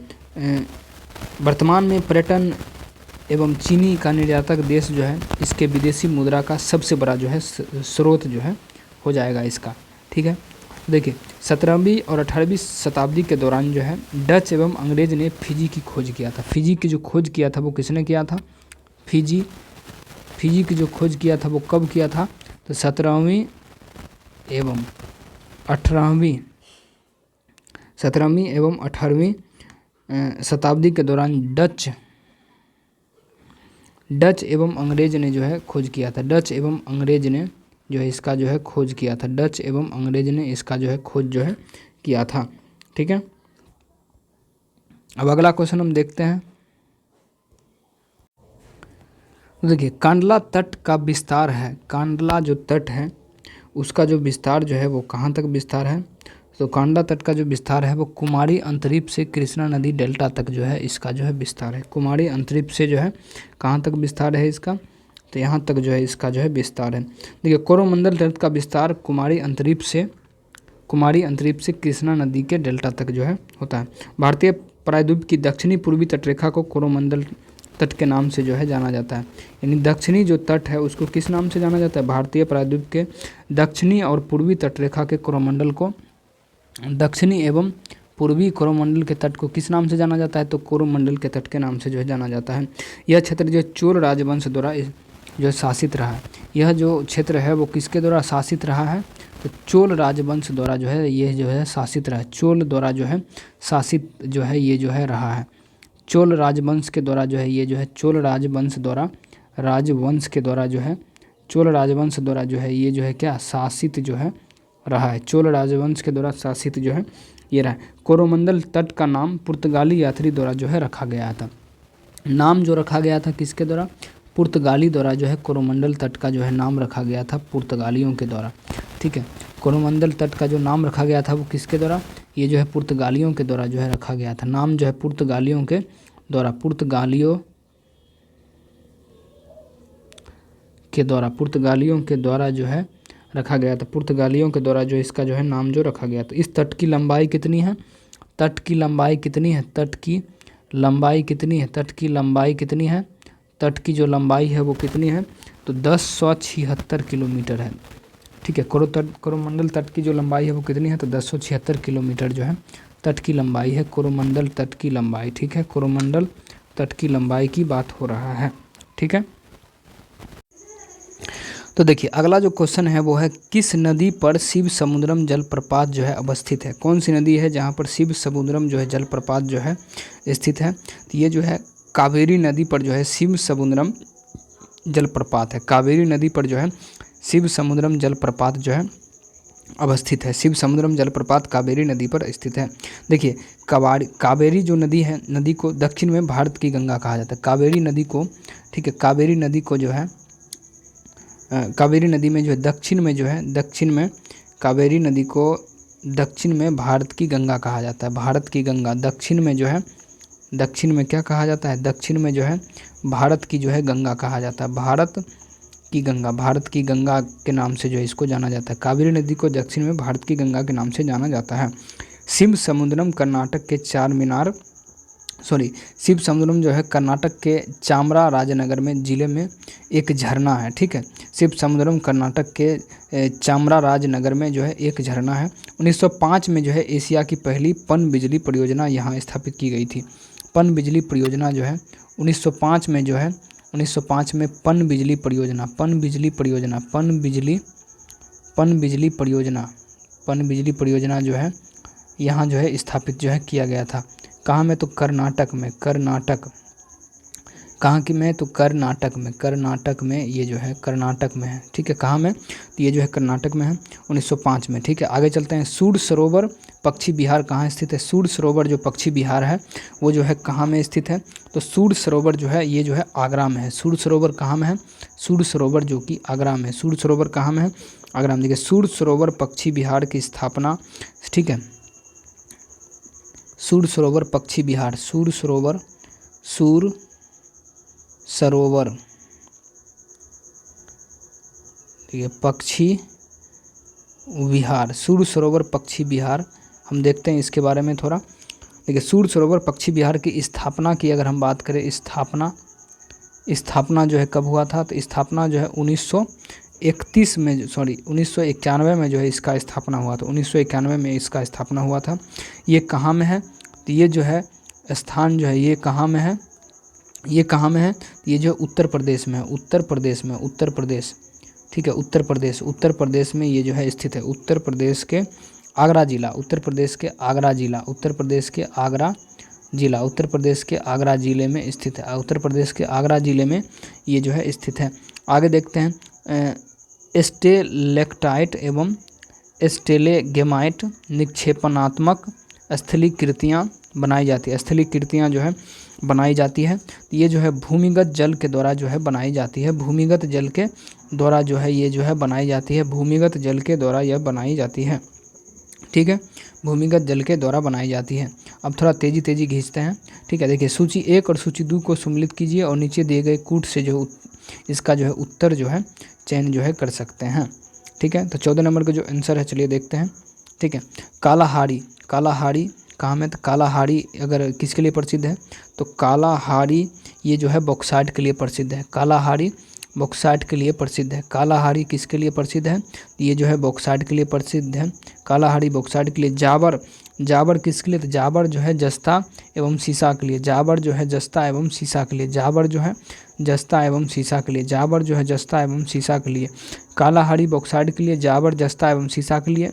वर्तमान में पर्यटन एवं चीनी का निर्यातक देश जो है, इसके विदेशी मुद्रा का सबसे बड़ा जो है स्रोत जो है हो जाएगा इसका। ठीक है, देखिए 17वीं और 18वीं शताब्दी के दौरान जो है डच एवं अंग्रेज ने फिजी की खोज किया था। फिजी की जो खोज किया था वो किसने किया था, फिजी की जो खोज किया था वो कब किया था, तो 17वीं एवं 18वीं शताब्दी के दौरान डच एवं अंग्रेज ने जो है खोज किया था। डच एवं अंग्रेज ने जो है इसका जो है खोज किया था, डच एवं अंग्रेज ने इसका जो है खोज जो है किया था। ठीक है, अब अगला क्वेश्चन हम देखते हैं। तो देखिए कांडला तट का विस्तार है, कांडला जो तट है उसका जो विस्तार जो है वो कहाँ तक विस्तार है, तो कांडला तट का जो विस्तार है वो कुमारी अंतरीप से कृष्णा नदी डेल्टा तक जो है इसका जो है विस्तार है। कुमारी अंतरीप से जो है कहाँ तक विस्तार है इसका, तो यहाँ तक जो है इसका जो है विस्तार है। देखिए कोरोमंडल तट का विस्तार कुमारी अंतरीप से कृष्णा नदी के डेल्टा तक जो है होता है। भारतीय प्रायद्वीप की दक्षिणी पूर्वी तटरेखा को कोरोमंडल तट के नाम से जो है जाना जाता है। यानी दक्षिणी जो तट है उसको किस नाम से जाना जाता है, भारतीय प्रायद्वीप के दक्षिणी और पूर्वी तटरेखा के कोरोमंडल को, दक्षिणी एवं पूर्वी कोरोमंडल के तट को किस नाम से जाना जाता है, तो कोरोमंडल के तट के नाम से जो है जाना जाता है। यह क्षेत्र जो चोल राजवंश द्वारा जो शासित रहा है, यह जो क्षेत्र है वो किसके द्वारा शासित रहा है, तो चोल राजवंश द्वारा जो है ये जो है शासित रहा है। चोल द्वारा जो है शासित जो है ये जो है रहा है, चोल राजवंश के द्वारा जो है ये जो है चोल राजवंश द्वारा जो है ये जो है क्या शासित जो है रहा है, चोल राजवंश के द्वारा शासित जो है ये रहा है। कोरोमंडल तट का नाम पुर्तगाली यात्री द्वारा जो है रखा गया था। नाम जो रखा गया था किसके द्वारा, पुर्तगाली द्वारा जो है कोरोमंडल तट का जो है नाम रखा गया था पुर्तगालियों के द्वारा। ठीक है, कोरोमंडल तट का जो नाम रखा गया था वो किसके द्वारा, ये जो है पुर्तगालियों के द्वारा जो है रखा गया था। नाम जो है पुर्तगालियों के द्वारा पुर्तगालियों के द्वारा जो है रखा गया था। पुर्तगालियों के द्वारा जो इसका जो है नाम जो रखा गया था। इस तट की लंबाई कितनी है? तट की लंबाई कितनी है? तट की लंबाई कितनी है? तट की लंबाई कितनी है? तट की जो लंबाई है वो कितनी है? तो 1076 किलोमीटर है। ठीक है, कोरोमंडल तट की जो लंबाई है वो कितनी है? तो 1076 किलोमीटर जो है तट की लंबाई है, कोरोमंडल तट की लंबाई। ठीक है, कोरोमंडल तट की लंबाई की बात हो रहा है। ठीक है, तो देखिए अगला जो क्वेश्चन है वो है किस नदी पर शिव समुद्रम जलप्रपात जो है अवस्थित है? कौन सी नदी है जहाँ पर शिव समुद्रम जो है जलप्रपात जो है स्थित है? तो ये जो है कावेरी नदी पर जो है शिव समुद्रम जलप्रपात है। कावेरी नदी पर जो है शिव समुद्रम जलप्रपात जो है अवस्थित है। शिव समुद्रम जलप्रपात कावेरी नदी पर स्थित है। देखिए कावेरी जो नदी है, नदी को दक्षिण में भारत की गंगा कहा जाता है। कावेरी नदी को, ठीक है, कावेरी नदी को जो है कावेरी नदी में जो है दक्षिण में कावेरी नदी को दक्षिण में भारत की गंगा कहा जाता है। भारत की गंगा दक्षिण में जो है, दक्षिण में क्या कहा जाता है? दक्षिण में जो है भारत की जो है गंगा कहा जाता है। भारत की गंगा के नाम से जो है इसको जाना जाता है। कावेरी नदी को दक्षिण में भारत की गंगा के नाम से जाना जाता है। शिव समुद्रम कर्नाटक के शिव समुद्रम जो है कर्नाटक के चामराजनगर में जिले में एक झरना है। ठीक है, शिव समुद्रम कर्नाटक के चामराजनगर में जो है एक झरना है। 1905 में जो है एशिया की पहली पन बिजली परियोजना यहाँ स्थापित की गई थी। पन बिजली परियोजना जो है 1905 में जो है 1905 में पन बिजली परियोजना जो है यहाँ जो है स्थापित जो है किया गया था। कहाँ में? तो कर्नाटक में। कहाँ की में? तो कर्नाटक में ये जो है कर्नाटक में है। ठीक है, कहाँ में? तो ये जो है कर्नाटक में है 1905 में। ठीक है, आगे चलते हैं। सूर्य सरोवर पक्षी विहार कहाँ स्थित है? सूर्य सरोवर जो पक्षी विहार है वो जो है कहाँ में स्थित है? तो सूर्य सरोवर जो है ये जो है आगरा में है। सूर्य सरोवर कहाँ में है? सूर्य सरोवर जो कि आगरा में है। सूर्य सरोवर कहाँ में है? आगरा में। देखिए सूर्य सरोवर पक्षी विहार की स्थापना, ठीक है, सूर्य सरोवर पक्षी विहार, सूर्य सरोवर ठीक है पक्षी विहार, सूर्य सरोवर पक्षी विहार हम देखते हैं इसके बारे में थोड़ा। देखिए सूर्य सरोवर पक्षी विहार की स्थापना की अगर हम बात करें, स्थापना जो है कब हुआ था? तो स्थापना जो है 1991 में जो है इसका स्थापना हुआ था। 1991 में इसका स्थापना हुआ था। ये कहाँ में है? तो ये जो है स्थान जो है ये कहाँ में है? ये कहाँ में है? ये जो उत्तर प्रदेश में है। उत्तर प्रदेश, ठीक है, उत्तर प्रदेश में ये जो है स्थित है। उत्तर प्रदेश के आगरा जिला में स्थित है। उत्तर प्रदेश के आगरा जिले में ये जो है स्थित है। आगे देखते हैं। स्टेलेक्टाइट एवं स्टेलेगेमाइट निक्षेपणात्मक स्थलीकृतियाँ बनाई जाती है। स्थलीकृतियाँ जो है बनाई जाती है। ये जो है भूमिगत जल के द्वारा जो है बनाई जाती है। भूमिगत जल के द्वारा जो है ये जो है बनाई जाती है। भूमिगत जल के द्वारा यह बनाई जाती है। ठीक है, भूमिगत जल के द्वारा बनाई जाती है। अब थोड़ा तेज़ी खींचते हैं। ठीक है, देखिए सूची 1 और सूची 2 को सम्मिलित कीजिए और नीचे दिए गए कूट से जो इसका जो है उत्तर जो है चयन जो है कर सकते हैं। ठीक है, तो 14 नंबर का जो आंसर है चलिए देखते हैं। ठीक है, कालाहारी कहाँ में? तो कालाहारी अगर किसके लिए प्रसिद्ध है? तो कालाहारी ये जो है बॉक्साइट के लिए प्रसिद्ध है। कालाहारी बॉक्साइट के लिए प्रसिद्ध है। कालाहारी किसके लिए प्रसिद्ध है? ये जो है बॉक्साइट के लिए प्रसिद्ध है। कालाहारी बॉक्साइट के लिए। जाबर किसके लिए? तो जाबर जो है जस्ता एवं सीसा के लिए। जाबर जो है जस्ता एवं सीसा के लिए। कालाहारी बॉक्साइट के लिए, जाबर जस्ता एवं सीसा के लिए।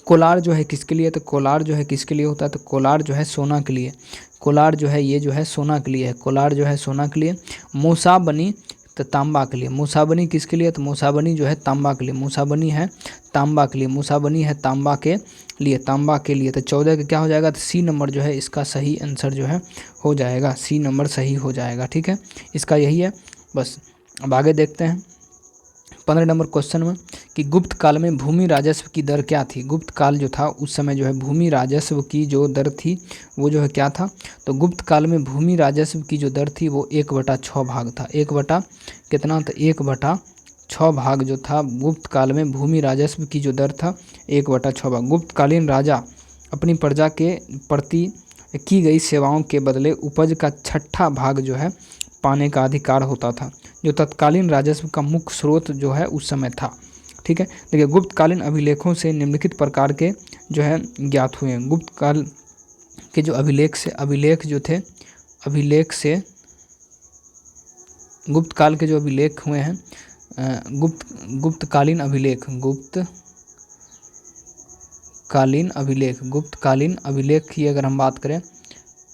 कोलार जो है किसके लिए? तो कोलार जो है किसके लिए होता है? तो कोलार जो है सोना के लिए। कोलार जो है ये जो है सोना के लिए है। कोलार जो है सोना के लिए। मूसाबनी तो तांबा के लिए। मूसाबनी किसके लिए? तो मूसाबनी जो है तांबा के लिए। मूसाबनी है तांबा के लिए। तो 14 का क्या हो जाएगा? तो सी नंबर जो है इसका सही आंसर जो है हो जाएगा। सी नंबर सही हो जाएगा। ठीक है, इसका यही है बस। अब आगे देखते हैं 15 नंबर क्वेश्चन में कि गुप्त काल में भूमि राजस्व की दर क्या थी। गुप्त काल जो था उस समय जो है भूमि राजस्व की जो दर थी वो जो है क्या था, तो गुप्त काल में भूमि राजस्व की जो दर थी वो 1/6 भाग था। 1 बटा कितना था, 1/6 भाग जो था गुप्त काल में भूमि राजस्व की जो दर था 1/6 भाग। गुप्तकालीन राजा अपनी प्रजा के प्रति की गई सेवाओं के बदले उपज का 6ठा भाग जो है पाने का अधिकार होता था, जो तत्कालीन राजस्व का मुख्य स्रोत जो है उस समय था। ठीक है, देखिए गुप्तकालीन अभिलेखों से निम्नलिखित प्रकार के जो है ज्ञात हुए हैं। गुप्त काल के जो अभिलेख जो थे, गुप्त काल के जो अभिलेख हुए हैं, गुप्तकालीन अभिलेख की अगर हम बात करें,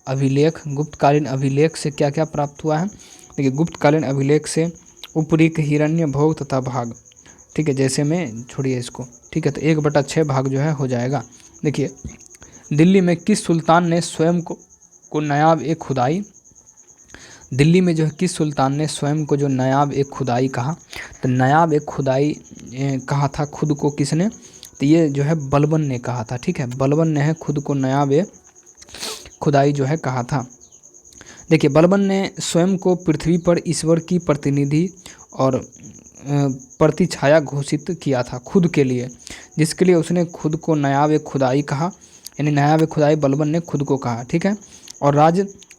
गुप्तकालीन अभिलेख से क्या क्या प्राप्त हुआ है। देखिए गुप्तकालीन अभिलेख से उपरीक हिरण्य भोग तथा भाग, ठीक है, जैसे में छोड़िए इसको, ठीक है, तो 1/6 भाग जो है हो जाएगा। देखिए दिल्ली में किस सुल्तान ने स्वयं को नायाब ए खुदाई, दिल्ली में जो है किस सुल्तान ने स्वयं को जो नायाब ए खुदाई कहा, तो नायाब ए खुदाई कहा था खुद को किसने, तो ये जो है बलबन ने कहा था। ठीक है, बलबन ने है खुद को नायाब ए खुदाई जो है कहा था। देखिए बलबन ने स्वयं को पृथ्वी पर ईश्वर की प्रतिनिधि और प्रतिछाया घोषित किया था खुद के लिए, जिसके लिए उसने खुद को नायाब ए खुदाई कहा, यानी नायाब ए खुदाई बलबन ने खुद को कहा। ठीक है, और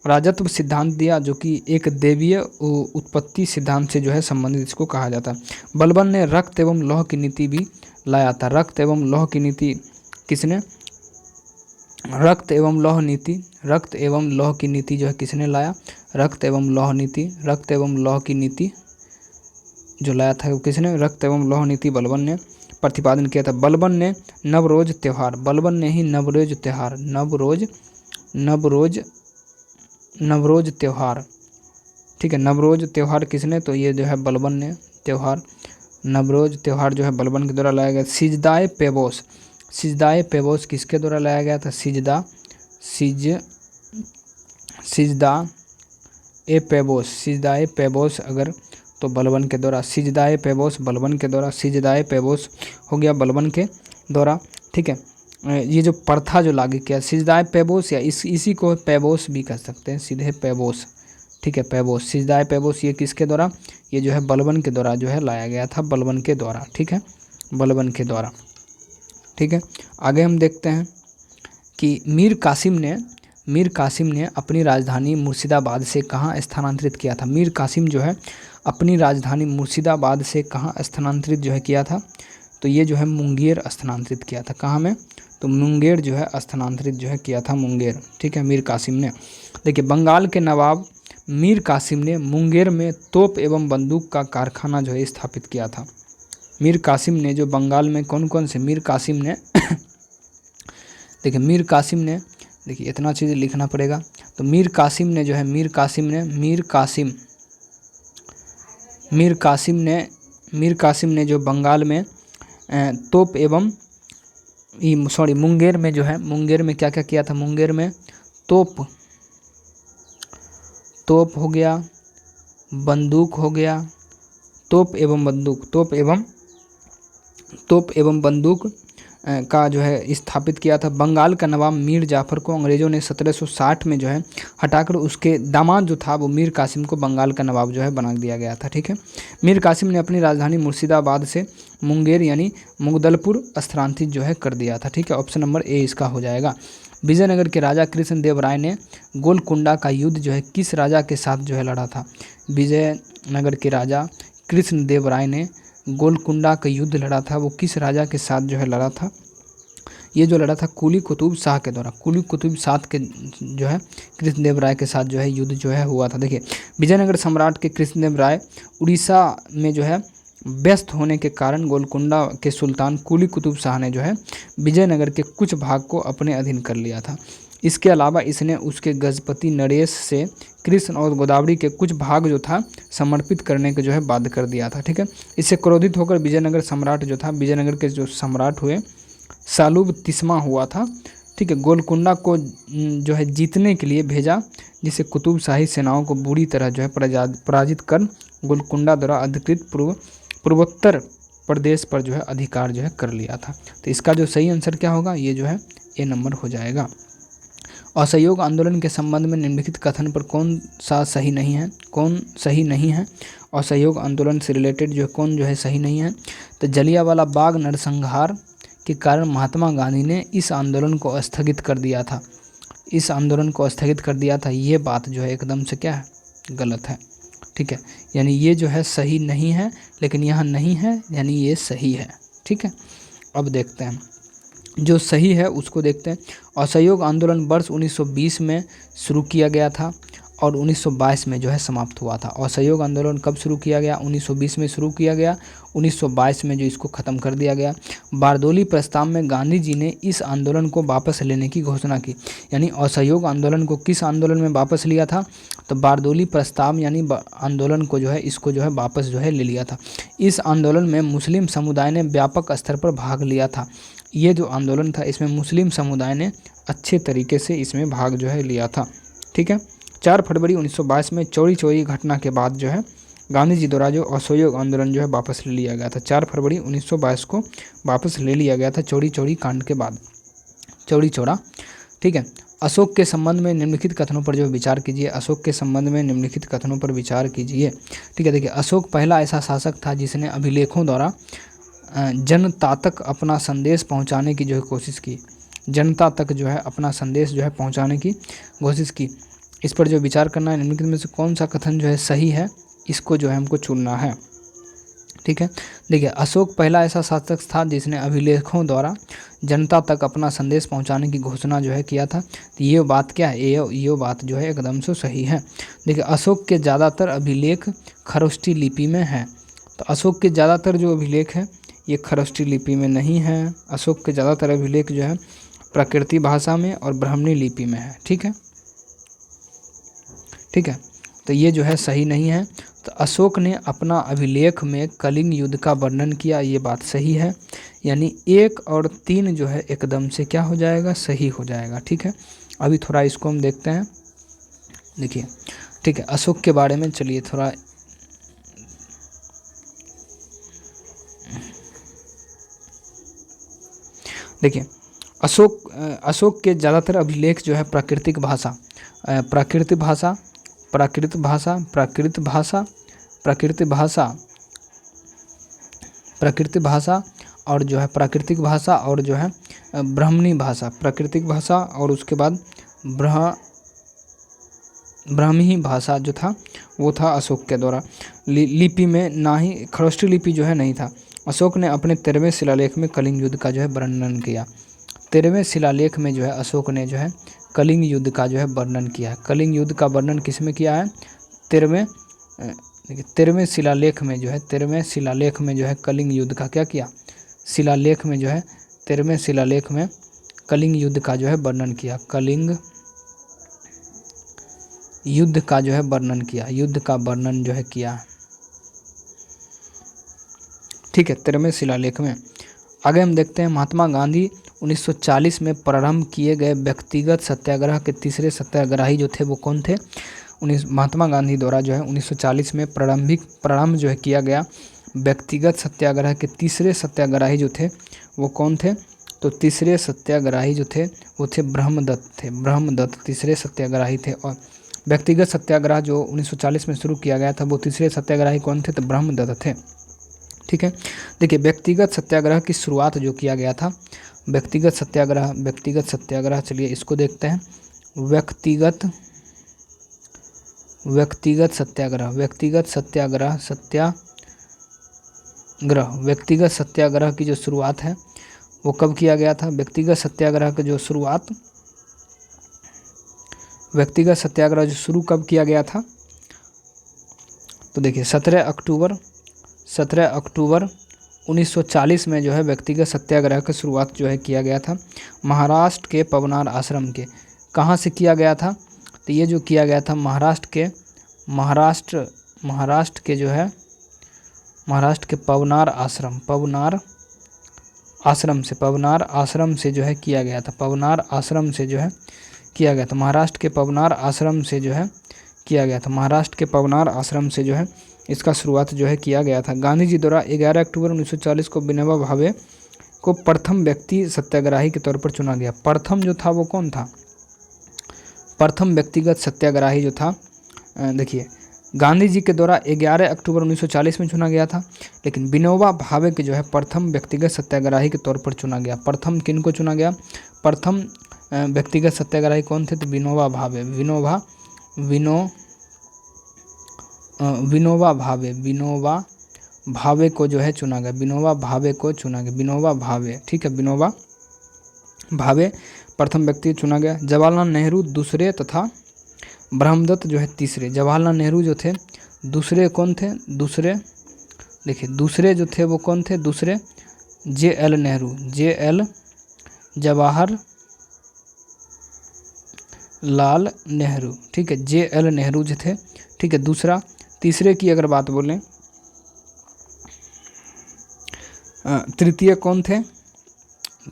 राजत्व सिद्धांत दिया जो कि एक देवीय उत्पत्ति सिद्धांत से जो है संबंधित इसको कहा जाता है। बलबन ने रक्त एवं लौह की नीति भी लाया था। रक्त एवं लौह की नीति किसने, रक्त एवं लौह की नीति जो है किसने लाया, रक्त एवं लौह की नीति जो लाया था वो किसने, रक्त एवं लौह नीति बलबन ने प्रतिपादन किया था। बलबन ने नवरोज त्योहार, बलबन ने ही नवरोज त्योहार, ठीक है, नवरोज त्योहार किसने, तो ये जो है बलबन ने नवरोज त्योहार जो है बलबन के द्वारा लाया गया। सिजदाए पेबोस किसके द्वारा लाया गया था, सिजदा ए पेबोस अगर तो बलबन के द्वारा, सिजदाए पेबोस हो गया बलबन के द्वारा। ठीक है, ये जो प्रथा जो लागू किया सिजदाए पेबोस, या इसी को पेबोस भी कह सकते हैं, सीधे पेबोस। ठीक है, पेबोस, सिजदाए पेबोस ये किसके द्वारा, ये जो है बलबन के द्वारा जो है लाया गया था, बलबन के द्वारा। ठीक है, बलबन के द्वारा। ठीक है, आगे हम देखते हैं कि मीर कासिम ने अपनी राजधानी मुर्शिदाबाद से कहाँ स्थानांतरित किया था। मीर कासिम जो है अपनी राजधानी मुर्शिदाबाद से कहाँ स्थानांतरित जो है किया था, तो ये जो है मुंगेर स्थानांतरित किया था। कहाँ में, तो मुंगेर जो है स्थानांतरित जो है किया था, मुंगेर। ठीक है, मीर कासिम ने। देखिए बंगाल के नवाब मीर कासिम ने मुंगेर में तोप एवं बंदूक का कारखाना जो है स्थापित किया था। मीर कासिम ने जो बंगाल में कौन कौन से, मीर कासिम ने देखिए मीर कासिम ने, देखिए इतना चीज़ लिखना पड़ेगा, तो मीर कासिम ने जो है मीर कासिम ने जो बंगाल में तोप एवं मुंगेर में जो है, मुंगेर में क्या क्या किया था, मुंगेर में तोप हो गया, बंदूक हो गया, तोप एवं बंदूक का जो है स्थापित किया था। बंगाल का नवाब मीर जाफर को अंग्रेज़ों ने 1760 में जो है हटाकर उसके दामाद जो था वो मीर कासिम को बंगाल का नवाब जो है बना दिया गया था। ठीक है, मीर कासिम ने अपनी राजधानी मुर्शिदाबाद से मुंगेर यानी मुगदलपुर स्थानांतरित जो है कर दिया था। ठीक है, ऑप्शन नंबर ए इसका हो जाएगा। विजयनगर के राजा कृष्णदेव राय ने गोलकुंडा का युद्ध जो है किस राजा के साथ जो है लड़ा था। विजयनगर के राजा कृष्णदेव राय ने गोलकुंडा का युद्ध लड़ा था, वो किस राजा के साथ जो है लड़ा था, ये जो लड़ा था कुली कुतुब शाह के द्वारा। कुली कुतुब शाह के जो है कृष्णदेव राय के साथ जो है युद्ध जो है हुआ था। देखिए विजयनगर सम्राट के कृष्णदेव राय उड़ीसा में जो है व्यस्त होने के कारण गोलकुंडा के सुल्तान कुली कुतुब शाह ने जो है विजयनगर के कुछ भाग को अपने अधीन कर लिया था। इसके अलावा इसने उसके गजपति नरेश से कृष्ण और गोदावरी के कुछ भाग जो था समर्पित करने के जो है बाध्य कर दिया था। ठीक है, इससे क्रोधित होकर विजयनगर सम्राट जो था, विजयनगर के जो सम्राट हुए सालुब तिस्मा हुआ था। ठीक है, गोलकुंडा को जो है जीतने के लिए भेजा, जिसे कुतुब शाही सेनाओं को बुरी तरह जो है पराजित कर गोलकुंडा द्वारा अधिकृत पूर्वोत्तर प्रदेश पर जो है अधिकार जो है कर लिया था। तो इसका जो सही आंसर क्या होगा, ये जो है ए नंबर हो जाएगा। असहयोग आंदोलन के संबंध में निम्नलिखित कथन पर कौन सही नहीं है। असहयोग आंदोलन से रिलेटेड जो कौन जो है सही नहीं है। तो जलियांवाला बाग नरसंहार के कारण महात्मा गांधी ने इस आंदोलन को स्थगित कर दिया था। ये बात जो है एकदम से क्या है, गलत है। ठीक है, यानी ये जो है सही नहीं है, लेकिन यहाँ नहीं है यानी ये सही है। ठीक है, अब देखते हैं जो सही है उसको देखते हैं। असहयोग आंदोलन वर्ष 1920 में शुरू किया गया था और 1922 में जो है समाप्त हुआ था। असहयोग आंदोलन कब शुरू किया गया, 1920 में शुरू किया गया, 1922 में जो इसको ख़त्म कर दिया गया। बारदोली प्रस्ताव में गांधी जी ने इस आंदोलन को वापस लेने की घोषणा की। यानी असहयोग आंदोलन को किस आंदोलन में वापस लिया था, तो बारदोली प्रस्ताव यानी आंदोलन को जो है इसको जो है वापस जो है ले लिया था। इस आंदोलन में मुस्लिम समुदाय ने व्यापक स्तर पर भाग लिया था। ये जो आंदोलन था इसमें मुस्लिम समुदाय ने अच्छे तरीके से इसमें भाग जो है लिया था। ठीक है, 4 फरवरी 1922 में चौरी चौरी घटना के बाद जो है गांधी जी द्वारा जो असहयोग आंदोलन जो है वापस ले लिया गया था। 4 फरवरी 1922 को वापस ले लिया गया था चौरी चौरी कांड के बाद, चौरी चौरा। ठीक है, अशोक के संबंध में निम्नलिखित कथनों पर जो विचार कीजिए। अशोक के संबंध में निम्नलिखित कथनों पर विचार कीजिए। ठीक है, देखिए अशोक पहला ऐसा शासक था जिसने अभिलेखों द्वारा जनता तक अपना संदेश पहुंचाने की जो है कोशिश की। जनता तक जो है अपना संदेश जो है पहुंचाने की कोशिश की। इस पर जो विचार करना है, निम्नलिखित में से कौन सा कथन जो है सही है, इसको जो है हमको चुनना है। ठीक है, देखिए अशोक पहला ऐसा शासक था जिसने अभिलेखों द्वारा जनता तक अपना संदेश पहुंचाने की घोषणा जो है किया था। तो ये बात क्या है, ये बात जो है एकदम से सही है। देखिए अशोक के ज़्यादातर अभिलेख खरोष्ठी लिपि में है। तो अशोक के ज़्यादातर जो अभिलेख है ये खरोष्ठी लिपि में नहीं है। अशोक के ज़्यादातर अभिलेख जो है प्राकृतिक भाषा में और ब्राह्मणी लिपि में है। ठीक है, तो ये जो है सही नहीं है। तो अशोक ने अपना अभिलेख में कलिंग युद्ध का वर्णन किया, ये बात सही है। यानी 1 और 3 जो है एकदम से क्या हो जाएगा, सही हो जाएगा। ठीक है, अभी थोड़ा इसको हम देखते हैं। देखिए ठीक है, अशोक के बारे में चलिए थोड़ा देखिए। अशोक के ज़्यादातर अभिलेख जो है प्राकृत भाषा और जो है प्राकृतिक भाषा और जो है ब्राह्मणी भाषा, प्राकृतिक भाषा और उसके बाद ब्राह्मी भाषा जो था वो था अशोक के द्वारा। लिपि में ना ही खरोष्ठी लिपि जो है नहीं था। अशोक ने अपने 13वें शिलालेख में कलिंग युद्ध का जो है वर्णन किया। 13वें शिलालेख में जो है अशोक ने जो है कलिंग युद्ध का जो है वर्णन किया। कलिंग युद्ध का वर्णन किस में किया है, 13वें शिलालेख में जो है 13वें शिलालेख में जो है कलिंग युद्ध का क्या किया, शिलालेख में जो है 13वें शिलालेख में कलिंग युद्ध का जो है वर्णन किया। कलिंग युद्ध का जो है वर्णन किया, युद्ध का वर्णन जो है किया। ठीक है, 13वें शिलालेख में। आगे हम देखते हैं महात्मा गांधी 1940 में प्रारंभ किए गए व्यक्तिगत सत्याग्रह के तीसरे सत्याग्रही जो थे वो कौन थे। महात्मा गांधी द्वारा जो है 1940 में प्रारंभ जो है किया गया व्यक्तिगत सत्याग्रह के तीसरे सत्याग्रही जो थे वो कौन थे। तो तीसरे सत्याग्रही जो थे वो थे ब्रह्मदत्त तीसरे सत्याग्रही थे। और व्यक्तिगत सत्याग्रह जो 1940 में शुरू किया गया था वो तीसरे सत्याग्रही कौन थे, तो ब्रह्मदत्त थे। ठीक है, देखिए व्यक्तिगत सत्याग्रह की शुरुआत जो किया गया था, व्यक्तिगत सत्याग्रह चलिए इसको देखते हैं। व्यक्तिगत सत्याग्रह की जो शुरुआत है वो कब किया गया था। व्यक्तिगत सत्याग्रह जो शुरू कब किया गया था, तो देखिए 17 अक्टूबर 1940 में जो है व्यक्तिगत सत्याग्रह की शुरुआत जो है किया गया था महाराष्ट्र के पवनार आश्रम के। कहाँ से किया गया था, तो ये जो किया गया था महाराष्ट्र के पवनार आश्रम से जो है किया गया था। महाराष्ट्र के पवनार आश्रम से जो है किया गया था। महाराष्ट्र के पवनार आश्रम से जो है इसका शुरुआत जो है किया गया था। गांधी जी द्वारा 11 अक्टूबर 1940 को विनोबा भावे को प्रथम व्यक्ति सत्याग्रही के तौर पर चुना गया। प्रथम जो था वो कौन था? प्रथम व्यक्तिगत सत्याग्रही जो था, देखिए गांधी जी के द्वारा 11 अक्टूबर 1940 में चुना गया था, लेकिन विनोबा भावे के जो है प्रथम व्यक्तिगत सत्याग्रही के तौर पर चुना गया। प्रथम किन को चुना गया? प्रथम व्यक्तिगत सत्याग्रही कौन थे? तो विनोबा भावे। विनोबा भावे को जो है चुना गया। विनोबा भावे को चुना गया। विनोबा भावे, ठीक है, विनोबा भावे प्रथम व्यक्ति चुना गया। जवाहरलाल नेहरू दूसरे तथा ब्रह्मदत्त जो है तीसरे। जवाहरलाल नेहरू जो थे दूसरे कौन थे? दूसरे, देखिए दूसरे जो थे वो कौन थे? दूसरे JL नेहरू, JL जवाहर लाल नेहरू, ठीक है, JL नेहरू जो थे, ठीक है, दूसरा। तीसरे की अगर बात बोलें, तृतीय कौन थे?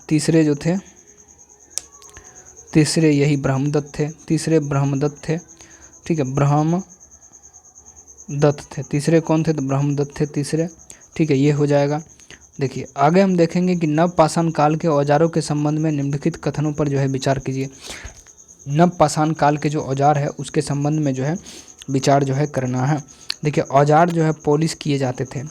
तीसरे जो थे, तीसरे यही ब्रह्मदत्त थे। तीसरे ब्रह्मदत्त थे, ठीक है, ब्रह्मदत्त थे। तीसरे कौन थे? तो ब्रह्मदत्त थे तीसरे, ठीक है, ये हो जाएगा। देखिए आगे हम देखेंगे कि नवपाषाण काल के औजारों के संबंध में निम्नलिखित कथनों पर जो है विचार कीजिए। नवपाषाण काल के जो औजार है उसके संबंध में जो है विचार जो है करना है। देखिए औजार जो है पॉलिश किए जाते थे,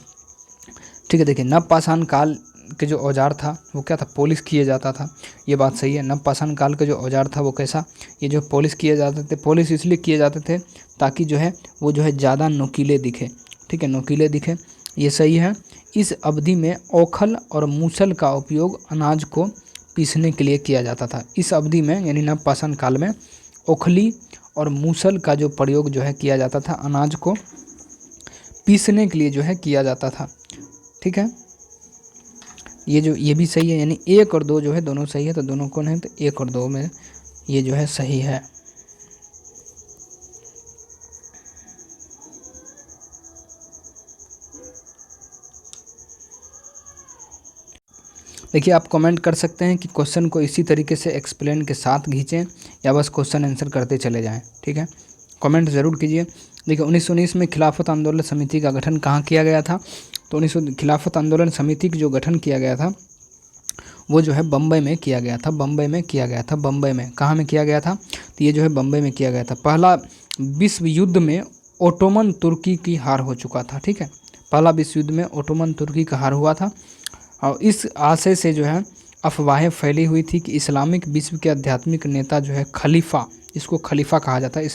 ठीक है। देखिए नवपाषाण काल के जो औजार था वो क्या था? पॉलिश किए जाता था, ये बात सही है। नवपाषाण काल का जो औजार था वो कैसा? ये जो पॉलिश किए जाते थे। पॉलिश इसलिए किए जाते थे ताकि जो है वो जो है ज़्यादा नुकीले दिखे, ठीक है, नुकीले दिखे, ये सही है। इस अवधि में ओखल और मूसल का उपयोग अनाज को पीसने के लिए किया जाता था। इस अवधि में यानी नवपाषाण काल में ओखली और मूसल का जो प्रयोग जो है किया जाता था, अनाज को पीसने के लिए जो है किया जाता था, ठीक है। ये भी सही है, यानी 1 और 2 जो है दोनों सही है। तो दोनों कौन है? तो 1 और 2 में ये जो है सही है। देखिए आप कमेंट कर सकते हैं कि क्वेश्चन को इसी तरीके से एक्सप्लेन के साथ खींचें या बस क्वेश्चन आंसर करते चले जाएं, ठीक है, कमेंट ज़रूर कीजिए। देखिए 1919 में खिलाफत आंदोलन समिति का गठन कहाँ किया गया था? तो 1919 खिलाफत आंदोलन समिति का जो गठन किया गया था वो जो है बम्बई में किया गया था। बम्बई में किया गया था। बम्बई में कहाँ में किया गया था? तो ये जो है बम्बई में किया गया था। पहला विश्व युद्ध में ओटोमन तुर्की की हार हो चुका था, ठीक है। पहला विश्व युद्ध में ओटोमन तुर्की का हार हुआ था और इस आशय से जो है अफवाहें फैली हुई थी कि इस्लामिक विश्व के आध्यात्मिक नेता जो है खलीफा, इसको खलीफा कहा जाता है,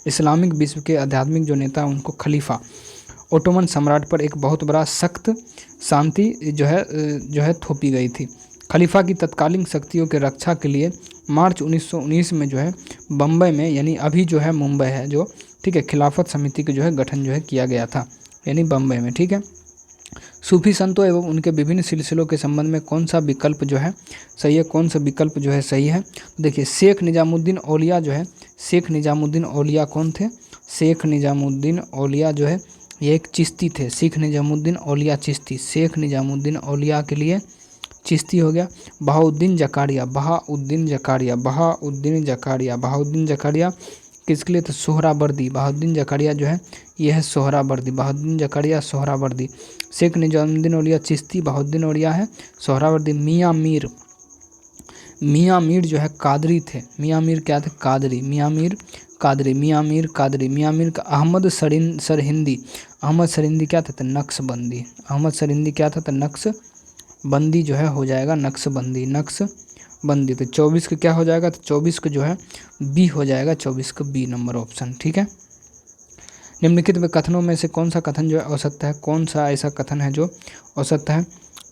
इस्लामिक विश्व के आध्यात्मिक जो नेता है उनको खलीफा, ओटोमन सम्राट पर एक बहुत बड़ा सख्त शांति जो है थोपी गई थी। खलीफा की तत्कालीन शक्तियों के रक्षा के लिए मार्च 1919 में जो है बम्बई में, यानी अभी जो है मुंबई है जो, ठीक है, खिलाफत समिति का जो है गठन जो है किया गया था, यानी बम्बई में, ठीक है। सूफी संतों एवं उनके विभिन्न सिलसिलों के संबंध में कौन सा विकल्प जो है सही है? कौन सा विकल्प जो है सही है? देखिए शेख निजामुद्दीन औलिया जो है, शेख निजामुद्दीन औलिया कौन थे? शेख निजामुद्दीन औलिया जो है ये एक चिश्ती थे। शेख निजामुद्दीन औलिया चिश्ती, शेख निजामुद्दीन औलिया के लिए चिश्ती हो गया। बहाउद्दीन जकारिया, बहाउद्दीन जकारिया, बहाउद्दीन जकारिया, बहाउद्दीन जकारिया किसके लिए? तो सोहरावर्दी, बहाउद्दीन जकारिया जो है ये है सोहरावर्दी, बहाउद्दीन जकारिया सोहरावर्दी। शेख निजामुद्दीन औलिया चिश्ती, बहाउद्दीन औलिया है सोहरावर्दी। मियाँ मीर, मियाँ मीर जो है कादरी थे। मियाँ मीर क्या थे? कादरी। मियाँ मीर कादरी, मियाँ मीर कादरी। मियाँ मीर का अहमद सरहिंदी, अहमद सरहिंदी क्या था? तो नक्शबंदी। अहमद सरहिंदी क्या था? तो नक्शबंदी जो है हो जाएगा नक्शबंदी, नक्शबंदी। तो 24 का क्या हो जाएगा? तो 24 का जो है बी हो जाएगा, 24 का बी नंबर ऑप्शन, ठीक है। निम्नलिखित में कथनों में से कौन सा कथन जो है औसत्य है? कौन सा ऐसा कथन है जो औसत्य है?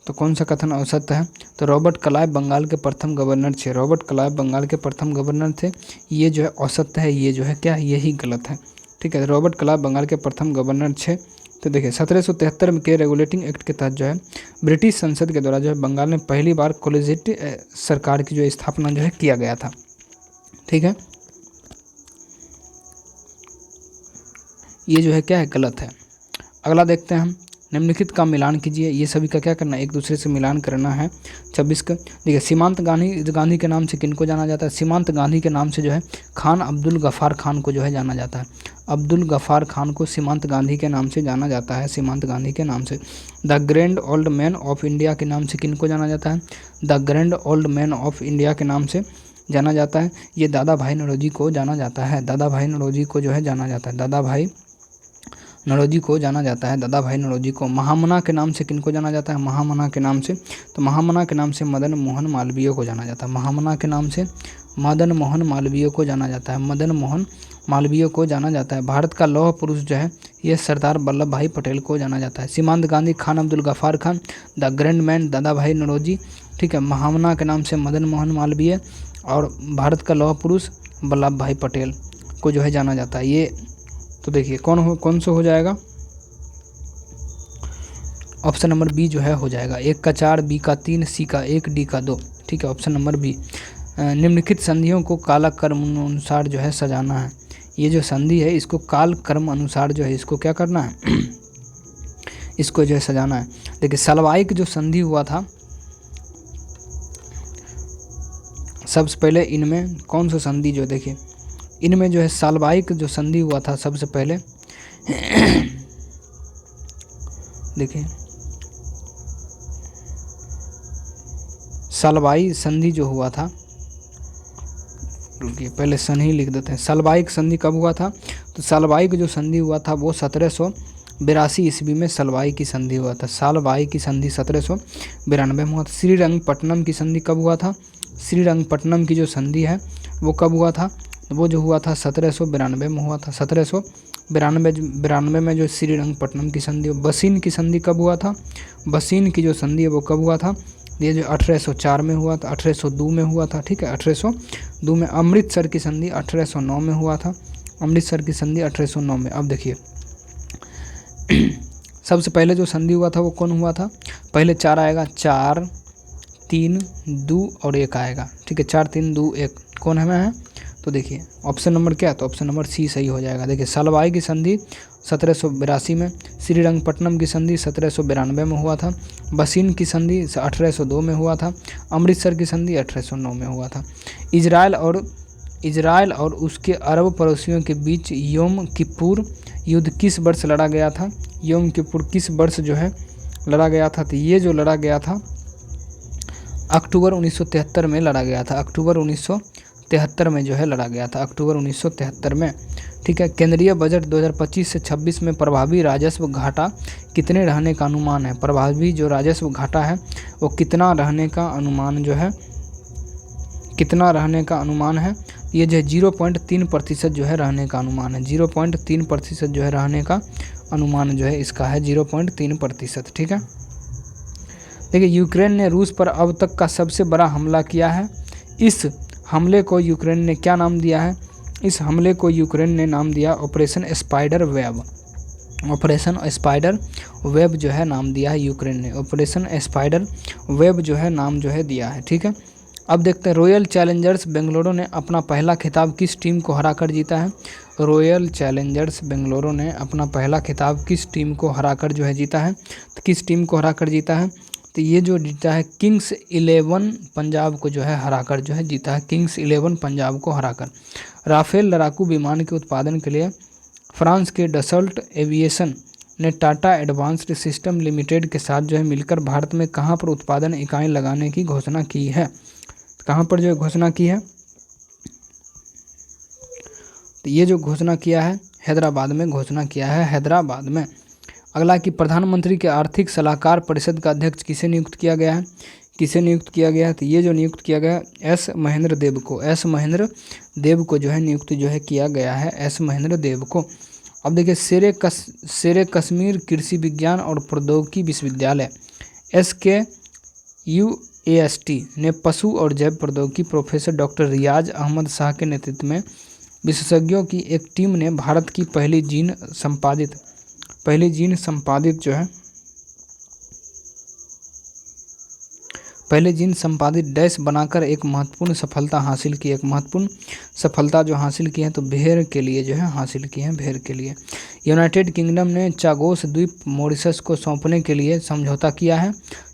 तो कौन सा कथन औसत्य है? तो रॉबर्ट क्लाइव बंगाल के प्रथम गवर्नर थे। रॉबर्ट क्लाइव बंगाल के प्रथम गवर्नर थे, ये जो है औसत्य है, ये जो है क्या है? यही गलत है, ठीक है। रॉबर्ट क्लाइव बंगाल के प्रथम गवर्नर थे। तो देखिए 1773 के रेगुलेटिंग एक्ट के तहत जो है ब्रिटिश संसद के द्वारा जो है बंगाल में पहली बार कॉलेजिएट सरकार की जो स्थापना जो है किया गया था, ठीक है। ये जो है क्या है? गलत है। अगला देखते हैं हम, निम्नलिखित का मिलान कीजिए। ये सभी का क्या करना है? एक दूसरे से मिलान करना है। 26 का देखिए सीमांत गांधी के नाम से किनको जाना जाता है? सीमांत गांधी के नाम से जो है खान अब्दुल गफ़ार खान को जो है जाना जाता है। अब्दुल गफ़ार खान को सीमांत गांधी के नाम से जाना जाता है, सीमांत गांधी के नाम से। The grand old man of India के नाम से किनको जाना जाता है? The grand old man of India के नाम से जाना जाता है। ये दादा भाई नौरोजी को जाना जाता है, दादा भाई नौरोजी को जो है जाना जाता है, दादा भाई नौरोजी को जाना जाता है, दादा भाई नौरोजी को। महामना के नाम से किनको जाना जाता है? महामना के नाम से, तो महामना के नाम से मदन मोहन मालवीय को जाना जाता है, महामना के नाम से मदन मोहन मालवीय को जाना जाता है, मदन मोहन मालवीय को जाना जाता है। भारत का लौह पुरुष जो है ये सरदार वल्लभ भाई पटेल को जाना जाता है। सीमांत Gandhi, Khan Abdul Ghaffar Khan, the grand man दादा भाई नौरोजी, ठीक है। महामना के नाम से मदन मोहन मालवीय, और भारत का लौह पुरुष वल्लभ भाई पटेल को जो है जाना जाता है। ये तो देखिए कौन सा हो जाएगा? ऑप्शन नंबर बी जो है हो जाएगा। 1 का 4, बी का 3, सी का 1, डी का 2, ठीक है। Option number B. निम्नलिखित संधियों को कालक्रम अनुसार जो है सजाना है। ये जो संधि है इसको काल क्रम अनुसार जो है इसको क्या करना है इसको जो है सजाना है। देखिए साल्वाइक जो संधि हुआ था, सबसे पहले इनमें कौन सा संधि जो देखिए इनमें जो है साल्वाइक जो संधि हुआ था सबसे पहले देखिए साल्वाई संधि जो हुआ था, रुकिए पहले सन ही लिख देते हैं। साल्वाइक संधि कब हुआ था? तो साल्वाइक जो संधि हुआ था वो 1782 ईस्वी में साल्वाई की संधि हुआ था, साल्वाई की संधि 1792 में हुआ था। श्रीरंगपट्टनम की संधि कब हुआ था? श्रीरंगपट्टनम की जो संधि है वो कब हुआ था? वो जो हुआ था 1792 में हुआ था, 1792 में जो श्रीरंगपट्टनम की संधि। बसीन की संधि कब हुआ था? बसीन की जो संधि है वो कब हुआ था? ये जो 1804 में हुआ था, 1802 में हुआ था, ठीक है, 1802 में। अमृतसर की संधि 1809 में हुआ था, अमृतसर की संधि 1809 में। अब देखिए सबसे पहले जो संधि हुआ था वो कौन हुआ था? पहले 4 आएगा, 4 3 2 और 1 आएगा, ठीक है, 4 3 2 1 कौन है? तो देखिए ऑप्शन नंबर क्या है? तो ऑप्शन नंबर सी सही हो जाएगा। देखिए साल्वाई की संधि 1782 में, श्रीरंगपट्टनम की संधि 1792 में हुआ था, बसीन की संधि 1802 में हुआ था, अमृतसर की संधि 1809 में हुआ था। इजराइल और उसके अरब पड़ोसियों के बीच योम किप्पुर युद्ध किस वर्ष लड़ा गया था? योम किप्पुर किस वर्ष जो है लड़ा गया था? तो ये जो लड़ा गया था अक्टूबर 1973 में लड़ा गया था, अक्टूबर 1973 में जो है लड़ा गया था, अक्टूबर 1973 में, ठीक है। केंद्रीय बजट 2025 से 26 में प्रभावी राजस्व घाटा कितने रहने का अनुमान है? प्रभावी जो राजस्व घाटा है वो कितना रहने का अनुमान जो है, कितना रहने का अनुमान है? ये जो है 0.3% जो है रहने का अनुमान है, 0.3% जो है रहने का अनुमान जो है इसका है 0.3%, ठीक है। देखिए यूक्रेन ने रूस पर अब तक का सबसे बड़ा हमला किया है। इस हमले को यूक्रेन ने क्या नाम दिया है? इस हमले को यूक्रेन ने नाम दिया operation spider web, operation spider web जो है नाम दिया है यूक्रेन ने, ऑपरेशन स्पाइडर वेब जो है नाम जो है दिया है, ठीक है। अब देखते हैं रॉयल चैलेंजर्स बेंगलुरु ने अपना पहला खिताब किस टीम को हराकर जीता है? रॉयल चैलेंजर्स बेंगलुरु ने अपना पहला खिताब किस टीम को हराकर जो है जीता है? तो किस टीम को हराकर जीता है? तो ये जो जीता है किंग्स 11 पंजाब को जो है हराकर जो है जीता है, किंग्स 11 पंजाब को हराकर। राफेल लड़ाकू विमान के उत्पादन के लिए फ्रांस के डसल्ट एविएशन ने टाटा एडवांस्ड सिस्टम लिमिटेड के साथ जो है मिलकर भारत में कहाँ पर उत्पादन इकाई लगाने की घोषणा की है? कहाँ पर जो है घोषणा की है? तो ये जो घोषणा किया है हैदराबाद में घोषणा किया है, हैदराबाद में। अगला कि प्रधानमंत्री के आर्थिक सलाहकार परिषद का अध्यक्ष किसे नियुक्त किया गया है? किसे नियुक्त किया गया है? तो ये जो नियुक्त किया गया एस महेंद्र देव को, एस महेंद्र देव को जो है नियुक्त जो है किया गया है, एस महेंद्र देव को। अब देखिए शेरे कश्मीर कृषि विज्ञान और प्रौद्योगिकी विश्वविद्यालय SKUAST ने पशु और जैव प्रौद्योगिकी प्रोफेसर डॉक्टर रियाज अहमद शाह के नेतृत्व में विशेषज्ञों की एक टीम ने भारत की पहली जीन संपादित डैश बनाकर एक महत्वपूर्ण सफलता हासिल की, एक महत्वपूर्ण सफलता जो हासिल की है तो भेड़ के लिए जो है हासिल की है, भेड़ के लिए। यूनाइटेड किंगडम ने चागोस द्वीप मॉरिशस को सौंपने के लिए समझौता किया है।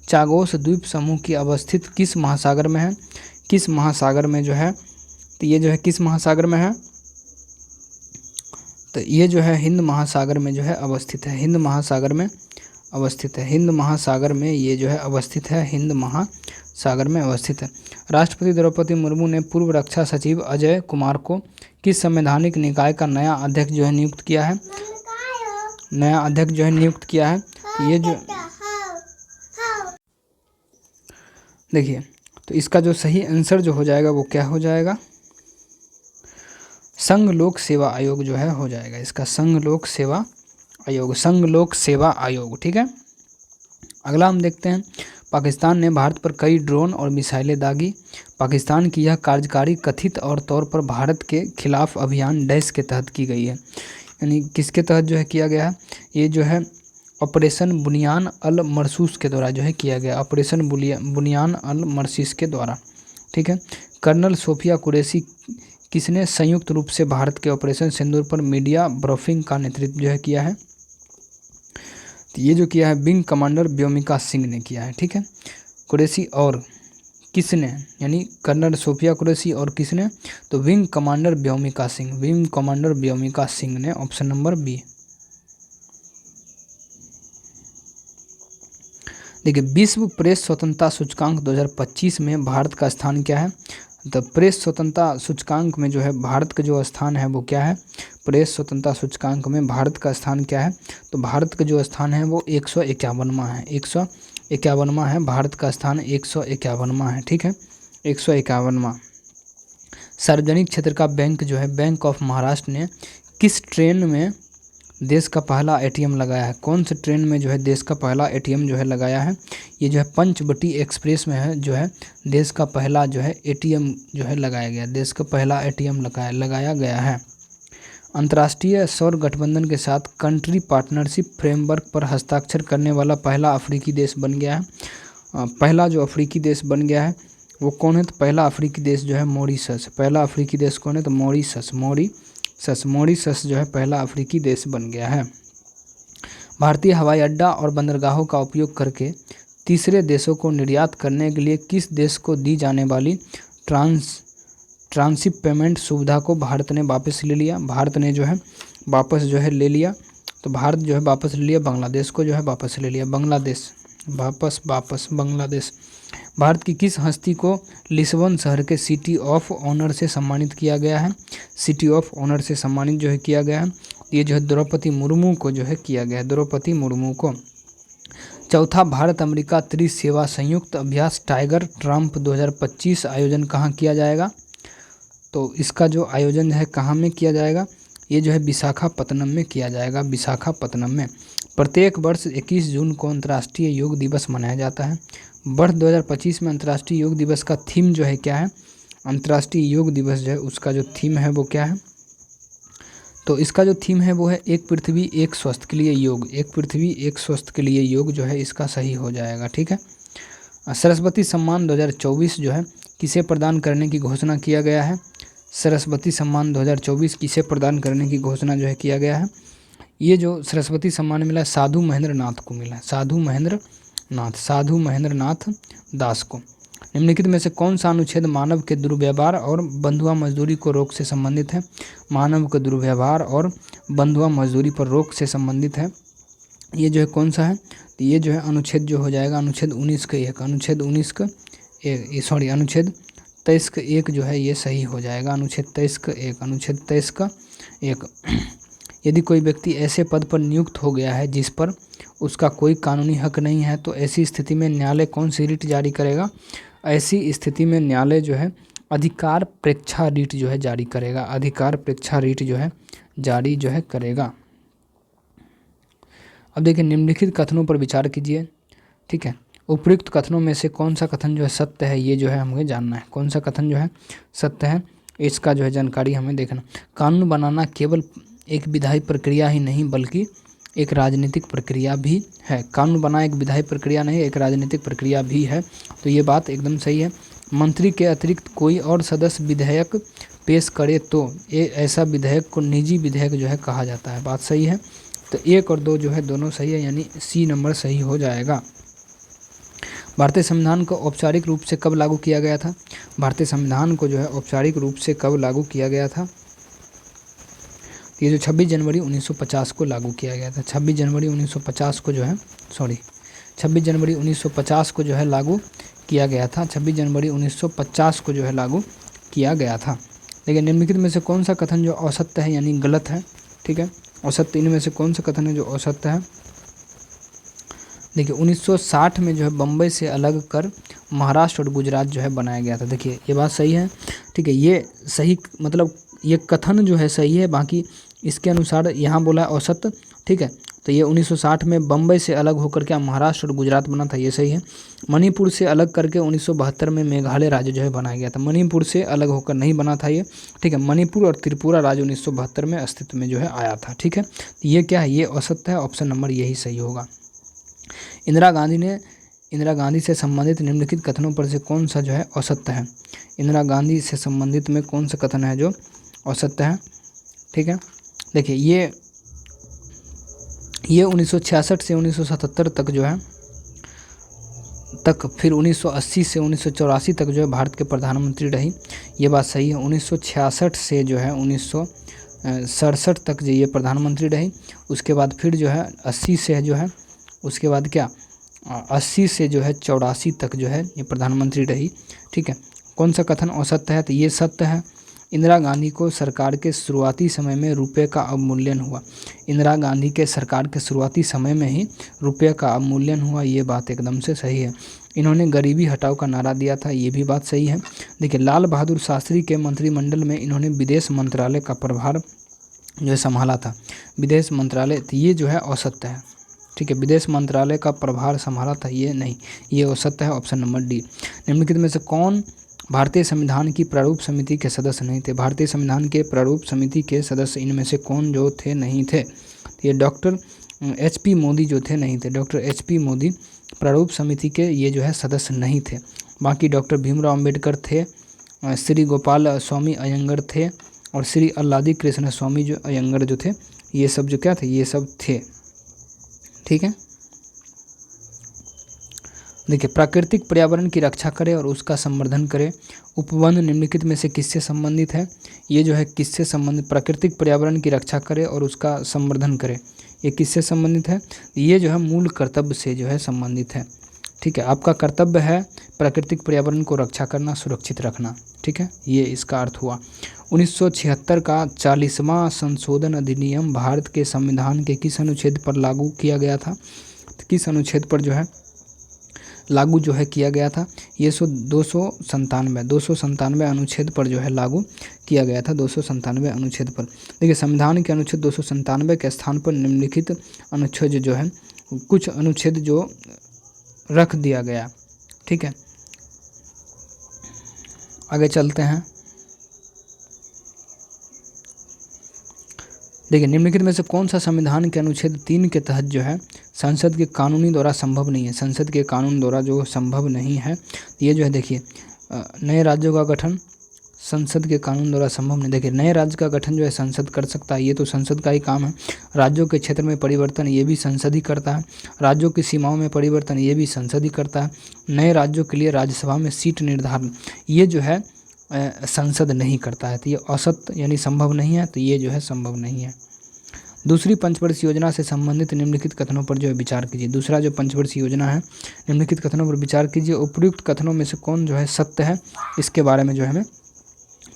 चागोस द्वीप समूह की अवस्थित किस महासागर में है? किस महासागर में जो है? तो ये जो है किस महासागर में है? तो ये जो है हिंद महासागर में जो है अवस्थित है, हिंद महासागर में अवस्थित है, हिंद महासागर में ये जो है अवस्थित है, हिंद महासागर में अवस्थित है। राष्ट्रपति द्रौपदी मुर्मू ने पूर्व रक्षा सचिव अजय कुमार को किस संवैधानिक निकाय का नया अध्यक्ष जो है नियुक्त किया है, नया अध्यक्ष जो है नियुक्त किया है। तो ये जो देखिए, तो इसका जो सही आंसर जो हो जाएगा वो क्या हो जाएगा, संघ लोक सेवा आयोग जो है हो जाएगा इसका, संघ लोक सेवा आयोग, संघ लोक सेवा आयोग। ठीक है, अगला हम देखते हैं, पाकिस्तान ने भारत पर कई ड्रोन और मिसाइलें दागी। पाकिस्तान की यह कार्यकारी कथित और तौर पर भारत के खिलाफ अभियान डैश के तहत की गई है, यानी किसके तहत जो है किया गया है, ये जो है ऑपरेशन बुनियान अल मरसूस के द्वारा जो है किया गया, ऑपरेशन बुनियान अल मरसूस के द्वारा। ठीक है, कर्नल सोफिया कुरैशी किसने संयुक्त रूप से भारत के ऑपरेशन सिंदूर पर मीडिया ब्रीफिंग का नेतृत्व जो है किया है, तो ये जो किया है विंग कमांडर व्योमिका सिंह ने किया है। ठीक है, कुरैशी और किसने, यानी कर्नल सोफिया कुरैशी और किसने, तो wing commander Vyomika Singh, wing commander Vyomika Singh ने, ऑप्शन नंबर बी। देखिए, विश्व प्रेस स्वतंत्रता सूचकांक 2025 में भारत का स्थान क्या है, तो प्रेस स्वतंत्रता सूचकांक में जो है भारत का जो स्थान है वो क्या है, प्रेस स्वतंत्रता सूचकांक में भारत का स्थान क्या है, तो भारत का जो स्थान है वो 151वां है, 151वां है भारत का स्थान, 151वां है। ठीक है, 151वां। सार्वजनिक क्षेत्र का बैंक जो है बैंक ऑफ महाराष्ट्र ने किस ट्रेन में देश का पहला एटीएम लगाया है, कौन से ट्रेन में जो है देश का पहला एटीएम जो है लगाया है, ये जो है पंचवटी एक्सप्रेस में है जो है देश का पहला जो है एटीएम जो है लगाया गया, देश का पहला एटीएम लगाया गया है। अंतर्राष्ट्रीय सौर गठबंधन के साथ कंट्री पार्टनरशिप फ्रेमवर्क पर हस्ताक्षर करने वाला पहला अफ्रीकी देश बन गया है, पहला जो अफ्रीकी देश बन गया है वो कौन है, तो पहला अफ्रीकी देश जो है मॉरिशस, पहला अफ्रीकी देश कौन है, तो मॉरिशस जो है पहला अफ्रीकी देश बन गया है। भारतीय हवाई अड्डा और बंदरगाहों का उपयोग करके तीसरे देशों को निर्यात करने के लिए किस देश को दी जाने वाली ट्रांसिप पेमेंट सुविधा को भारत ने वापस ले लिया, भारत ने जो है वापस जो है ले लिया, तो भारत जो है वापस ले लिया, बांग्लादेश को जो है वापस ले लिया, बांग्लादेश वापस बांग्लादेश। भारत की किस हस्ती को लिस्बन शहर के सिटी ऑफ ऑनर से सम्मानित किया गया है, सिटी ऑफ ऑनर से सम्मानित जो है किया गया है, ये जो है द्रौपदी मुर्मू को जो है किया गया है, द्रौपदी मुर्मू को। चौथा भारत अमेरिका त्रिसेवा संयुक्त अभ्यास टाइगर ट्रम्प 2025 आयोजन कहाँ किया जाएगा, तो इसका जो आयोजन है कहाँ में किया जाएगा, ये जो है विशाखापत्तनम में किया जाएगा, विशाखापत्तनम में। प्रत्येक वर्ष 21 जून को अंतर्राष्ट्रीय योग दिवस मनाया जाता है। वर्ष 2025 में अंतर्राष्ट्रीय योग दिवस का थीम जो है क्या है, अंतर्राष्ट्रीय योग दिवस जो है उसका जो थीम है वो क्या है, तो इसका जो थीम है वो है एक पृथ्वी एक स्वस्थ के लिए योग, एक पृथ्वी एक स्वस्थ के लिए योग जो है इसका सही हो जाएगा। ठीक है, सरस्वती सम्मान 2024 जो है किसे प्रदान करने की घोषणा किया गया है, सरस्वती सम्मान 2024 किसे प्रदान करने की घोषणा जो है किया गया है, ये जो सरस्वती सम्मान मिला साधु महेंद्र नाथ को मिला, साधु महेंद्र नाथ दास को। निम्नलिखित में से कौन सा अनुच्छेद मानव के दुर्व्यवहार और बंधुआ मजदूरी को रोक से संबंधित है, मानव के दुर्व्यवहार और बंधुआ मजदूरी पर रोक से संबंधित है, ये जो है कौन सा है, तो ये जो है अनुच्छेद जो हो जाएगा अनुच्छेद 19 का 1, अनुच्छेद 19 का 1 अनुच्छेद 23 का 1 जो है ये सही हो जाएगा, अनुच्छेद 23 का 1, अनुच्छेद 23 का 1। यदि कोई व्यक्ति ऐसे पद पर नियुक्त हो गया है जिस पर उसका कोई कानूनी हक नहीं है तो ऐसी स्थिति में न्यायालय कौन सी रिट जारी करेगा, ऐसी स्थिति में न्यायालय जो है अधिकार प्रेक्षा रिट जो है जारी करेगा, अधिकार प्रेक्षा रिट जो है जारी जो है करेगा। अब देखिए, निम्नलिखित कथनों पर विचार कीजिए। ठीक है, उपयुक्त कथनों में से कौन सा कथन जो है सत्य है, ये जो है हमें जानना है, कौन सा कथन जो है सत्य है, इसका जो है जानकारी हमें देखना। कानून बनाना केवल एक विधायी प्रक्रिया ही नहीं बल्कि एक राजनीतिक प्रक्रिया भी है, कानून बनाना एक विधायी प्रक्रिया नहीं, एक राजनीतिक प्रक्रिया भी है, तो ये बात एकदम सही है। मंत्री के अतिरिक्त कोई और सदस्य विधेयक पेश करे तो ऐसा विधेयक को निजी विधेयक जो है कहा जाता है, बात सही है। तो 1 और 2 जो है दोनों सही है, यानी सी नंबर सही हो जाएगा। भारतीय संविधान को औपचारिक रूप से कब लागू किया गया था, भारतीय संविधान को जो है औपचारिक रूप से कब लागू किया गया था, तो ये जो 26 जनवरी 1950 को लागू किया गया था। 26 जनवरी 1950 को जो है 26 जनवरी 1950 को जो है लागू किया गया था। 26 जनवरी 1950 को जो है लागू किया गया था। लेकिन निम्नलिखित में से कौन सा कथन जो असत्य है यानी गलत है, ठीक है, असत्य इनमें से कौन सा कथन है जो असत्य है। देखिए 1960 में जो है बम्बई से अलग कर महाराष्ट्र और गुजरात जो है बनाया गया था। देखिए ये बात सही है, ठीक है, ये सही मतलब ये कथन जो है सही है, बाकी इसके अनुसार यहाँ बोला है असत्य, ठीक है। तो ये 1960 में बम्बई से अलग होकर क्या महाराष्ट्र और गुजरात बना था, ये सही है। मणिपुर से अलग करके 1972 में मेघालय राज्य जो है बनाया गया था। मणिपुर से अलग होकर नहीं बना था ये, ठीक है। मणिपुर और त्रिपुरा राज्य 1972 में अस्तित्व में जो है आया था, ठीक है। तो ये क्या है, ये असत्य है, ऑप्शन नंबर यही सही होगा। इंदिरा गांधी से संबंधित निम्नलिखित कथनों पर से कौन सा जो है असत्य है। इंदिरा गांधी से संबंधित में कौन सा कथन है जो असत्य है, ठीक है। देखिए ये 1966 से 1977 तक जो है फिर 1980 से 1984 तक जो है भारत के प्रधानमंत्री रही, ये बात सही है। 1966 से जो है 1967 तक जो ये प्रधानमंत्री रही, उसके बाद फिर जो है 80 से जो है उसके बाद क्या 80 से जो है 84 तक जो है ये प्रधानमंत्री रही, ठीक है। कौन सा कथन असत्य है, तो ये सत्य है। इंदिरा गांधी को सरकार के शुरुआती समय में रुपये का अवमूल्यन हुआ। इंदिरा गांधी के सरकार के शुरुआती समय में ही रुपये का अवमूल्यन हुआ, ये बात एकदम से सही है। इन्होंने गरीबी हटाओ का नारा दिया था, ये भी बात सही है। देखिए लाल बहादुर शास्त्री के मंत्रिमंडल में इन्होंने विदेश मंत्रालय का प्रभार जो है संभाला था। विदेश मंत्रालय, तो ये जो है असत्य है, ठीक है। विदेश मंत्रालय का प्रभार संभाला था, ये नहीं, ये असत्य है, ऑप्शन नंबर डी। निम्नलिखित में से कौन भारतीय संविधान की प्रारूप समिति के सदस्य नहीं थे। भारतीय संविधान के प्रारूप समिति के सदस्य इनमें से कौन जो थे नहीं थे, ये डॉक्टर HP मोदी जो थे नहीं थे। डॉक्टर HP मोदी प्रारूप समिति के ये जो है सदस्य नहीं थे। बाकी डॉक्टर भीमराव अम्बेडकर थे, श्री गोपाल स्वामी अयंगर थे और श्री अल्लादी कृष्ण स्वामी जो अयंगर जो थे, ये सब जो क्या थे, ये सब थे, ठीक है। देखिए प्राकृतिक पर्यावरण की रक्षा करे और उसका संवर्धन करे। उपबंध निम्नलिखित में से किससे संबंधित है, ये जो है किससे संबंधित, प्राकृतिक पर्यावरण की रक्षा करे और उसका संवर्धन करे, ये किससे संबंधित है, ये जो है मूल कर्तव्य से जो है संबंधित है, ठीक है। आपका कर्तव्य है प्राकृतिक पर्यावरण को रक्षा करना, सुरक्षित रखना, ठीक है, ये इसका अर्थ हुआ। 1976 का 40वां संशोधन अधिनियम भारत के संविधान के किस अनुच्छेद पर लागू किया गया था, किस अनुच्छेद पर जो है लागू जो है किया गया था, ये 297 अनुच्छेद पर जो है लागू किया गया था, 297 अनुच्छेद पर। देखिए संविधान के अनुच्छेद 297 के स्थान पर निम्नलिखित अनुच्छेद जो है कुछ अनुच्छेद जो रख दिया गया, ठीक है। आगे चलते हैं। देखिए निम्नलिखित में से कौन सा संविधान के अनुच्छेद 3 के तहत जो है संसद के कानूनी द्वारा संभव नहीं है, संसद के कानून द्वारा जो संभव नहीं है, ये जो है देखिए नए राज्यों का गठन संसद के कानून द्वारा संभव नहीं। देखिए नए राज्य का गठन जो है संसद कर सकता है, ये तो संसद का ही काम है। राज्यों के क्षेत्र में परिवर्तन ये भी संसद ही करता है। राज्यों की सीमाओं में परिवर्तन ये भी संसद ही करता है। नए राज्यों के लिए राज्यसभा में सीट निर्धारण ये जो है संसद नहीं करता है, तो ये असत्य यानी संभव नहीं है, तो ये जो है संभव नहीं है। दूसरी पंचवर्षीय योजना से संबंधित निम्नलिखित कथनों पर जो है विचार कीजिए। दूसरा जो पंचवर्षीय योजना है निम्नलिखित कथनों पर विचार कीजिए। उपयुक्त कथनों में से कौन जो है सत्य है, इसके बारे में जो है हमें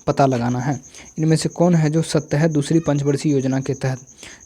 पता लगाना है। इनमें से कौन है जो सत्य है दूसरी पंचवर्षीय योजना के तहत,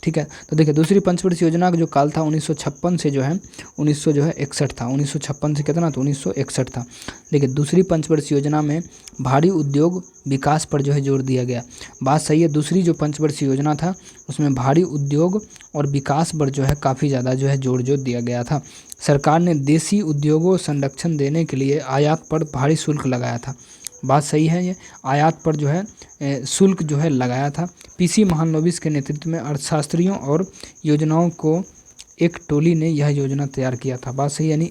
ठीक है। तो देखिए दूसरी पंचवर्षीय योजना का जो काल था 1956 से जो है 1961 था। 1956 से कितना था, 1961 था। देखिए दूसरी पंचवर्षीय योजना में भारी उद्योग विकास पर जो है जोर दिया गया, बात सही है। दूसरी जो पंचवर्षीय योजना था उसमें भारी उद्योग और विकास पर जो है काफ़ी ज़्यादा जो है जोर दिया गया था। सरकार ने देसी उद्योगों संरक्षण देने के लिए आयात पर भारी शुल्क लगाया था, बात सही है। ये आयात पर जो है शुल्क जो है लगाया था। PC महालनोबिस के नेतृत्व में अर्थशास्त्रियों और योजनाओं को एक टोली ने यह योजना तैयार किया था, बात सही। यानी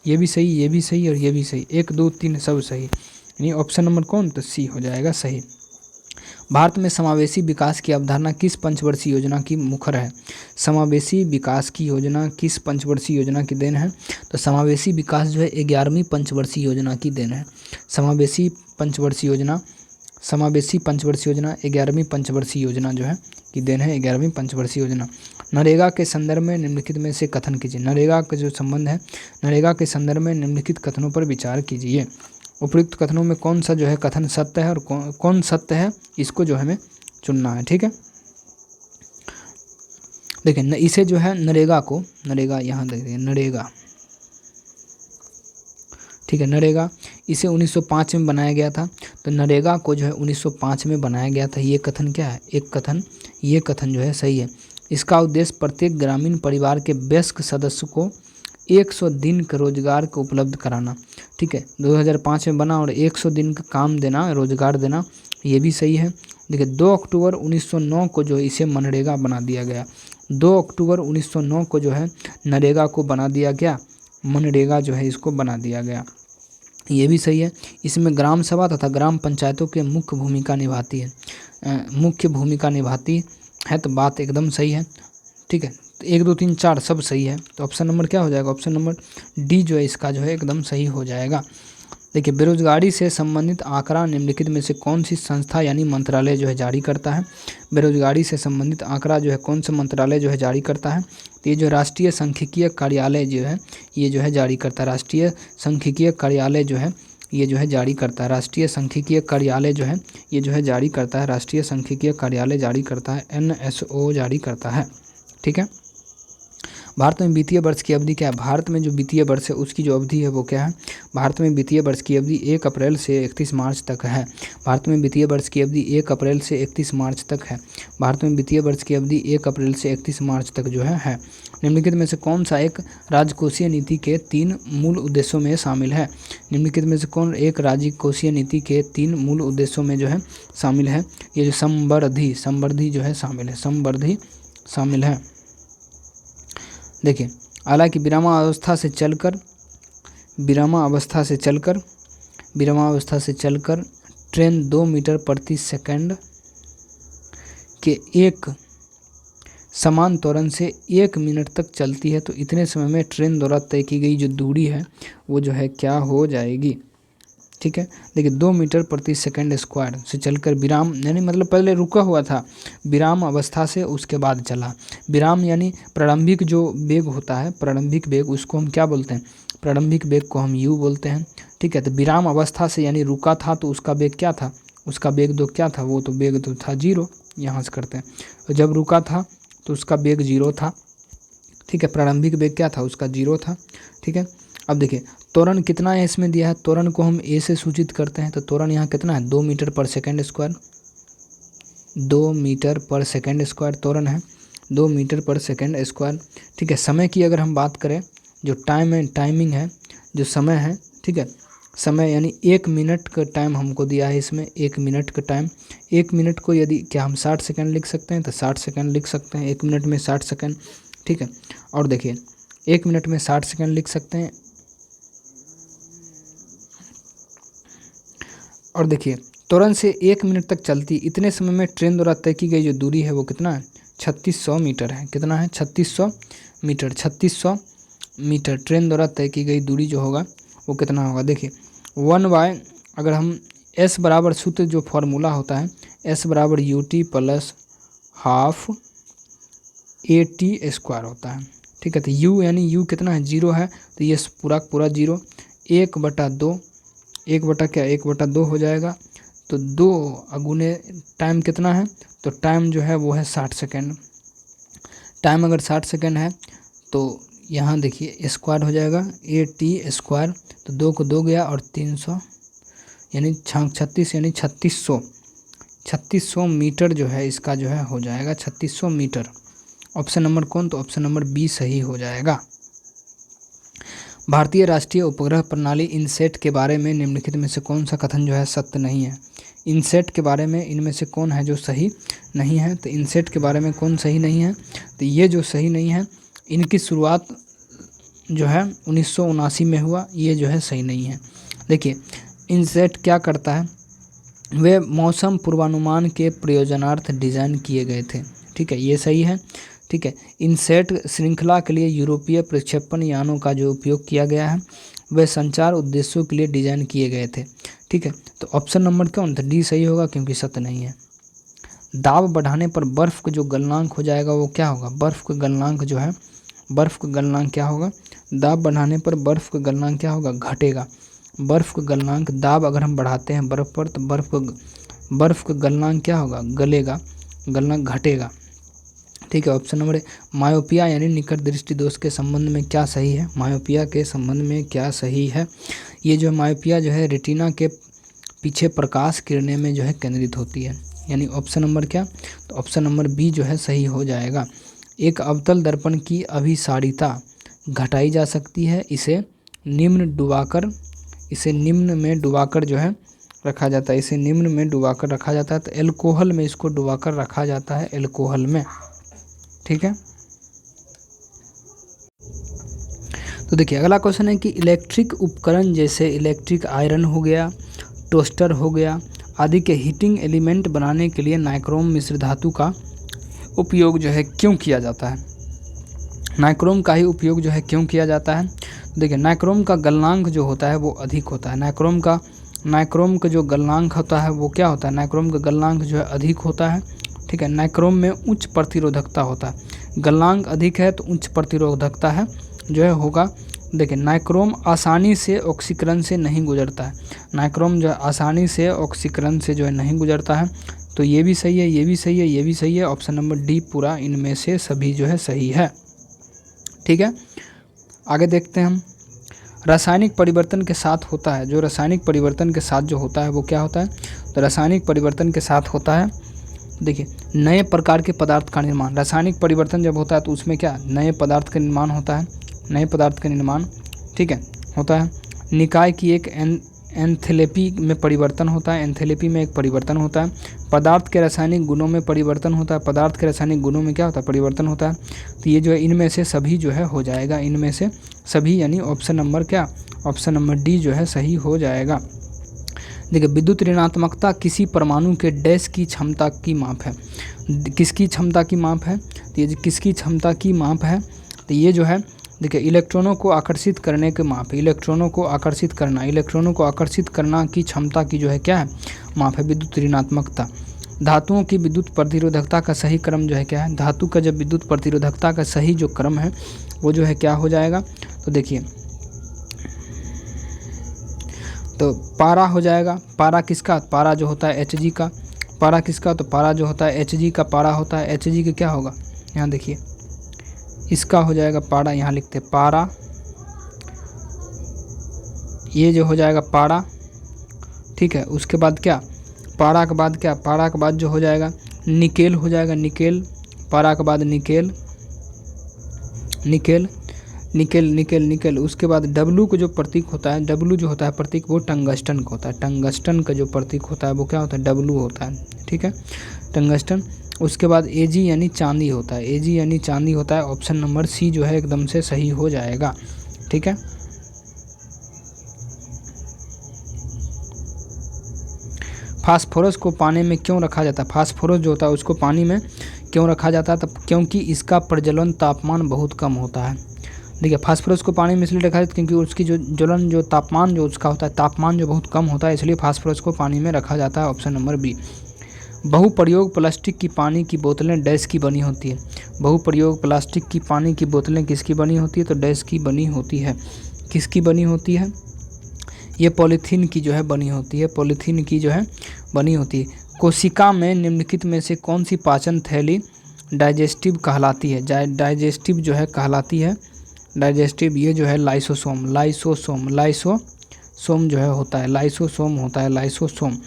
ये भी सही, ये भी सही और ये भी सही, 1 2 3 सब सही, यानी ऑप्शन नंबर कौन, तो C हो जाएगा सही। भारत में समावेशी विकास की अवधारणा किस पंचवर्षीय योजना की मुखर है। समावेशी विकास की योजना किस पंचवर्षीय योजना की देन है, तो समावेशी विकास जो है 11वीं पंचवर्षीय योजना की देन है। समावेशी पंचवर्षीय योजना 11वीं पंचवर्षीय योजना जो है की देन है 11वीं पंचवर्षीय योजना। नरेगा के संदर्भ में निम्नलिखित में से कथन कीजिए। नरेगा का जो संबंध है, नरेगा के संदर्भ में निम्नलिखित कथनों पर विचार कीजिए। उपयुक्त कथनों में कौन सा जो है कथन सत्य है और कौन सत्य है, इसको जो हमें चुनना है। ठीक है, देखिए इसे जो है नरेगा यहाँ देखिए नरेगा, ठीक है, नरेगा इसे 1905 में बनाया गया था। तो नरेगा को जो है 1905 में बनाया गया था। ये कथन क्या है, ये कथन जो है सही है। इसका उद्देश्य प्रत्येक ग्रामीण परिवार के वयस्क सदस्य को 100 दिन का रोजगार को उपलब्ध कराना। ठीक है, 2005 में बना और 100 दिन का काम देना, रोजगार देना, ये भी सही है। देखिए 2 अक्टूबर 1909 को जो इसे मनरेगा बना दिया गया। 2 अक्टूबर 1909 को जो है नरेगा को बना दिया गया, मनरेगा जो है इसको बना दिया गया, ये भी सही है। इसमें ग्राम सभा तथा ग्राम पंचायतों के मुख्य भूमिका निभाती है, तो बात एकदम सही है। ठीक है, तो 1 2 3 4 सब सही है। तो ऑप्शन नंबर क्या हो जाएगा, ऑप्शन नंबर डी जो है इसका जो है एकदम सही हो जाएगा। देखिए बेरोजगारी से संबंधित आंकड़ा निम्नलिखित में से कौन सी संस्था यानी मंत्रालय जो है जारी करता है। बेरोजगारी से संबंधित आंकड़ा जो है कौन सा मंत्रालय जो है जारी करता है, तो ये जो राष्ट्रीय सांख्यिकीय कार्यालय जो है ये जो है जारी करता है। राष्ट्रीय सांख्यिकीय कार्यालय जो है ये जो है जारी करता है। राष्ट्रीय सांख्यिकीय कार्यालय जो है ये जो है जारी करता है। राष्ट्रीय सांख्यिकीय कार्यालय जारी करता है, NSO जारी करता है। ठीक है, भारत में वित्तीय वर्ष की अवधि क्या है। भारत में जो वित्तीय वर्ष है उसकी जो अवधि है वो क्या है। भारत में वित्तीय वर्ष की अवधि 1 अप्रैल से 31 मार्च तक है। भारत में वित्तीय वर्ष की अवधि 1 अप्रैल से 31 मार्च तक है। भारत में वित्तीय वर्ष की अवधि 1 अप्रैल से 31 मार्च तक जो है। निम्नलिखित में से कौन सा एक राजकोषीय नीति के 3 मूल उद्देश्यों में शामिल है। निम्नलिखित में से कौन एक राजकोषीय नीति के 3 मूल उद्देश्यों में जो है शामिल है। ये जो समृद्धि जो है शामिल है, समृद्धि शामिल है। देखिए हालांकि विरामावस्था से चलकर ट्रेन 2 मीटर प्रति सेकंड के एक समान त्वरण से 1 मिनट तक चलती है, तो इतने समय में ट्रेन द्वारा तय की गई जो दूरी है वो जो है क्या हो जाएगी। ठीक है, देखिए 2 मीटर प्रति सेकंड स्क्वायर से चलकर विराम यानी मतलब पहले रुका हुआ था, विराम अवस्था से उसके बाद चला। विराम यानी प्रारंभिक जो वेग होता है, प्रारंभिक वेग, उसको हम क्या बोलते हैं, प्रारंभिक वेग को हम u बोलते हैं। ठीक है, तो विराम अवस्था से यानी रुका था तो उसका वेग क्या था, उसका वेग तो क्या था, वो तो वेग तो था 0, यहाँ से करते हैं। तो जब रुका था तो उसका वेग 0 था। ठीक है, प्रारंभिक वेग क्या था, उसका 0 था। ठीक है, अब देखिए त्वरण कितना है इसमें दिया है, त्वरण को हम a से सूचित करते हैं, तो त्वरण यहाँ कितना है 2 मीटर पर सेकंड स्क्वायर, 2 मीटर पर सेकंड स्क्वायर त्वरण है, 2 मीटर पर सेकंड स्क्वायर। ठीक है, समय की अगर हम बात करें, जो टाइमिंग है, जो समय है, ठीक है, समय यानी 1 मिनट का टाइम हमको दिया है इसमें, 1 मिनट का टाइम। 1 मिनट को यदि क्या हम 60 सेकंड लिख सकते हैं, तो 60 सेकंड लिख सकते हैं, 1 मिनट में 60 सेकंड। ठीक है, और देखिए 1 मिनट में 60 सेकंड लिख सकते हैं। और देखिए त्वरण से 1 मिनट तक चलती, इतने समय में ट्रेन द्वारा तय की गई जो दूरी है वो कितना है, 3600 मीटर है। कितना है, 3600 मीटर। 3600 मीटर ट्रेन द्वारा तय की गई दूरी जो होगा वो कितना होगा। देखिए 1/, अगर हम s बराबर सूत्र जो फॉर्मूला होता है, s बराबर ut plus half at square होता है। ठीक है, तो u यानी u कितना है, 0 है, तो ये पूरा पूरा 0, 1/2, 1/2 हो जाएगा। तो 2 अगुने टाइम कितना है, तो टाइम जो है वो है 60 सेकेंड। टाइम अगर 60 सेकेंड है तो यहाँ देखिए स्क्वायर हो जाएगा, at स्क्वायर, तो 2 को 2 गया और 300 यानी 36 यानी 3600 मीटर जो है इसका जो है हो जाएगा 3600 मीटर। ऑप्शन नंबर कौन, तो ऑप्शन नंबर बी सही हो जाएगा। भारतीय राष्ट्रीय उपग्रह प्रणाली इनसेट के बारे में निम्नलिखित में से कौन सा कथन जो है सत्य नहीं है। इनसेट के बारे में इनमें से कौन है जो सही नहीं है, तो इनसेट के बारे में कौन सही नहीं है, तो ये जो सही नहीं है, इनकी शुरुआत जो है 1979 में हुआ, ये जो है सही नहीं है। देखिए इनसेट क्या करता है, वे मौसम पूर्वानुमान के प्रयोजनार्थ डिज़ाइन किए गए थे। ठीक है, ये सही है। ठीक है, इनसेट श्रृंखला के लिए यूरोपीय प्रक्षेपण यानों का जो उपयोग किया गया है वे संचार उद्देश्यों के लिए डिज़ाइन किए गए थे। ठीक है, तो ऑप्शन नंबर कौन था, डी सही होगा क्योंकि सत्य नहीं है। दाब बढ़ाने पर बर्फ़ का जो गलनांक हो जाएगा वो क्या होगा, बर्फ़ का गलनांक जो है, बर्फ़ का गलनांक क्या होगा, दाब बढ़ाने पर बर्फ़ का गलनांक क्या होगा, घटेगा। बर्फ़ का गलनांक, दाब अगर हम बढ़ाते हैं बर्फ़ पर तो बर्फ़ का गलनांक क्या होगा, गलेगा, गलनांक घटेगा। ठीक है, ऑप्शन नंबर ए। मायोपिया यानी निकट दृष्टि दोष के संबंध में क्या सही है, मायोपिया के संबंध में क्या सही है। ये जो मायोपिया जो है रेटिना के पीछे प्रकाश किरणें में जो है केंद्रित होती है, यानी ऑप्शन नंबर क्या, तो ऑप्शन नंबर बी जो है सही हो जाएगा। एक अवतल दर्पण की अभिसारिता घटाई जा सकती है, इसे निम्न में डुबाकर जो है रखा जाता है, इसे निम्न में डुबाकर रखा जाता है, तो एल्कोहल में इसको डुबाकर रखा जाता है, एल्कोहल में। ठीक है, तो देखिए अगला क्वेश्चन है कि इलेक्ट्रिक उपकरण जैसे इलेक्ट्रिक आयरन हो गया, टोस्टर हो गया आदि के हीटिंग एलिमेंट बनाने के लिए नाइक्रोम मिश्र धातु का उपयोग जो है क्यों किया जाता है, नाइक्रोम का ही उपयोग जो है क्यों किया जाता है। देखिए नाइक्रोम का गलनांक जो होता है वो अधिक होता है, नाइक्रोम का जो गलनांक होता है वो क्या होता है, नाइक्रोम का गलनांक जो है अधिक होता है। ठीक है, नाइक्रोम में उच्च प्रतिरोधकता होता है, गलनांक अधिक है तो उच्च प्रतिरोधकता है जो है होगा। देखिए नाइक्रोम आसानी से ऑक्सीकरण से नहीं गुजरता है, नाइक्रोम जो है आसानी से ऑक्सीकरण से जो है नहीं गुजरता है, तो ये भी सही है, ये भी सही है, ये भी सही है, ऑप्शन नंबर डी पूरा इनमें से सभी जो है सही है। ठीक है, आगे देखते हैं हम। रासायनिक परिवर्तन के साथ होता है, जो रासायनिक परिवर्तन के साथ जो होता है वो क्या होता है, तो रासायनिक परिवर्तन के साथ होता है, देखिए नए प्रकार के पदार्थ का निर्माण। रासायनिक परिवर्तन जब होता है तो उसमें क्या, नए पदार्थ का निर्माण होता है, नए पदार्थ का निर्माण, ठीक है, होता है। निकाय की एक एंथैल्पी में परिवर्तन होता है, एंथैल्पी में एक परिवर्तन होता है। पदार्थ के रासायनिक गुणों में परिवर्तन होता है, पदार्थ के रासायनिक गुणों में क्या होता है, परिवर्तन होता है। तो ये जो है इनमें से सभी जो है हो जाएगा, इनमें से सभी, यानी ऑप्शन नंबर क्या, ऑप्शन नंबर डी जो है सही हो जाएगा। देखिए विद्युत ऋणात्मकता किसी परमाणु के डैश की क्षमता की माप है, किसकी क्षमता की माप है, तो ये किसकी क्षमता की माप है, तो ये जो है देखिए इलेक्ट्रॉनों को आकर्षित करने के माप है, इलेक्ट्रॉनों को आकर्षित करना की क्षमता की जो है क्या है, माप है विद्युत ऋणात्मकता। धातुओं की विद्युत प्रतिरोधकता का सही क्रम जो है क्या है, धातु का जब विद्युत प्रतिरोधकता का सही जो क्रम है वो जो है क्या हो जाएगा, तो देखिए तो पारा हो जाएगा, पारा किसका, पारा जो होता है Hg का, पारा किसका, तो पारा जो होता है Hg का पारा होता है, Hg का क्या होगा, यहाँ देखिए इसका हो जाएगा पारा, यहाँ लिखते पारा, ये जो हो जाएगा पारा। ठीक है, उसके बाद क्या, पारा के बाद क्या, पारा के बाद जो हो जाएगा निकेल हो जाएगा, निकेल, पारा के बाद nickel, nickel nickel nickel nickel. उसके बाद डब्लू को जो प्रतीक होता है, डब्लू जो होता है प्रतीक वो टंगस्टन का होता है, टंगस्टन का जो प्रतीक होता है वो क्या होता है, डब्लू होता है। ठीक है, टंगस्टन। उसके बाद एजी यानी चांदी होता है, एजी यानी चांदी होता है, ऑप्शन नंबर सी जो है एकदम से सही हो जाएगा। ठीक है, फास्फोरस को पानी में क्यों रखा जाता है, फास्फोरस जो होता है उसको पानी में क्यों रखा जाता है, तब क्योंकि इसका प्रज्वलन तापमान बहुत कम होता है। देखिए फास्फोरस को पानी में इसलिए रखा जाता है क्योंकि उसकी जो ज्वलन जो तापमान जो उसका होता है, तापमान जो बहुत कम होता है, इसलिए फास्फोरस को पानी में रखा जाता है, ऑप्शन नंबर बी। बहुप्रयोग प्लास्टिक की पानी की बोतलें डैश की बनी होती है, बहुप्रयोग प्लास्टिक की पानी की बोतलें किसकी बनी होती है, तो डैश की बनी होती है, किसकी बनी होती है, ये पॉलीथीन की जो है बनी होती है, पॉलीथीन की जो है बनी होती है। कोशिका में निम्नलिखित में से कौन सी पाचन थैली डाइजेस्टिव कहलाती है, डाइजेस्टिव जो है कहलाती है, डाइजेस्टिव, ये जो है लाइसोसोम, लाइसोसोम, लाइसोसोम जो है होता है, लाइसोसोम होता है, लाइसोसोम।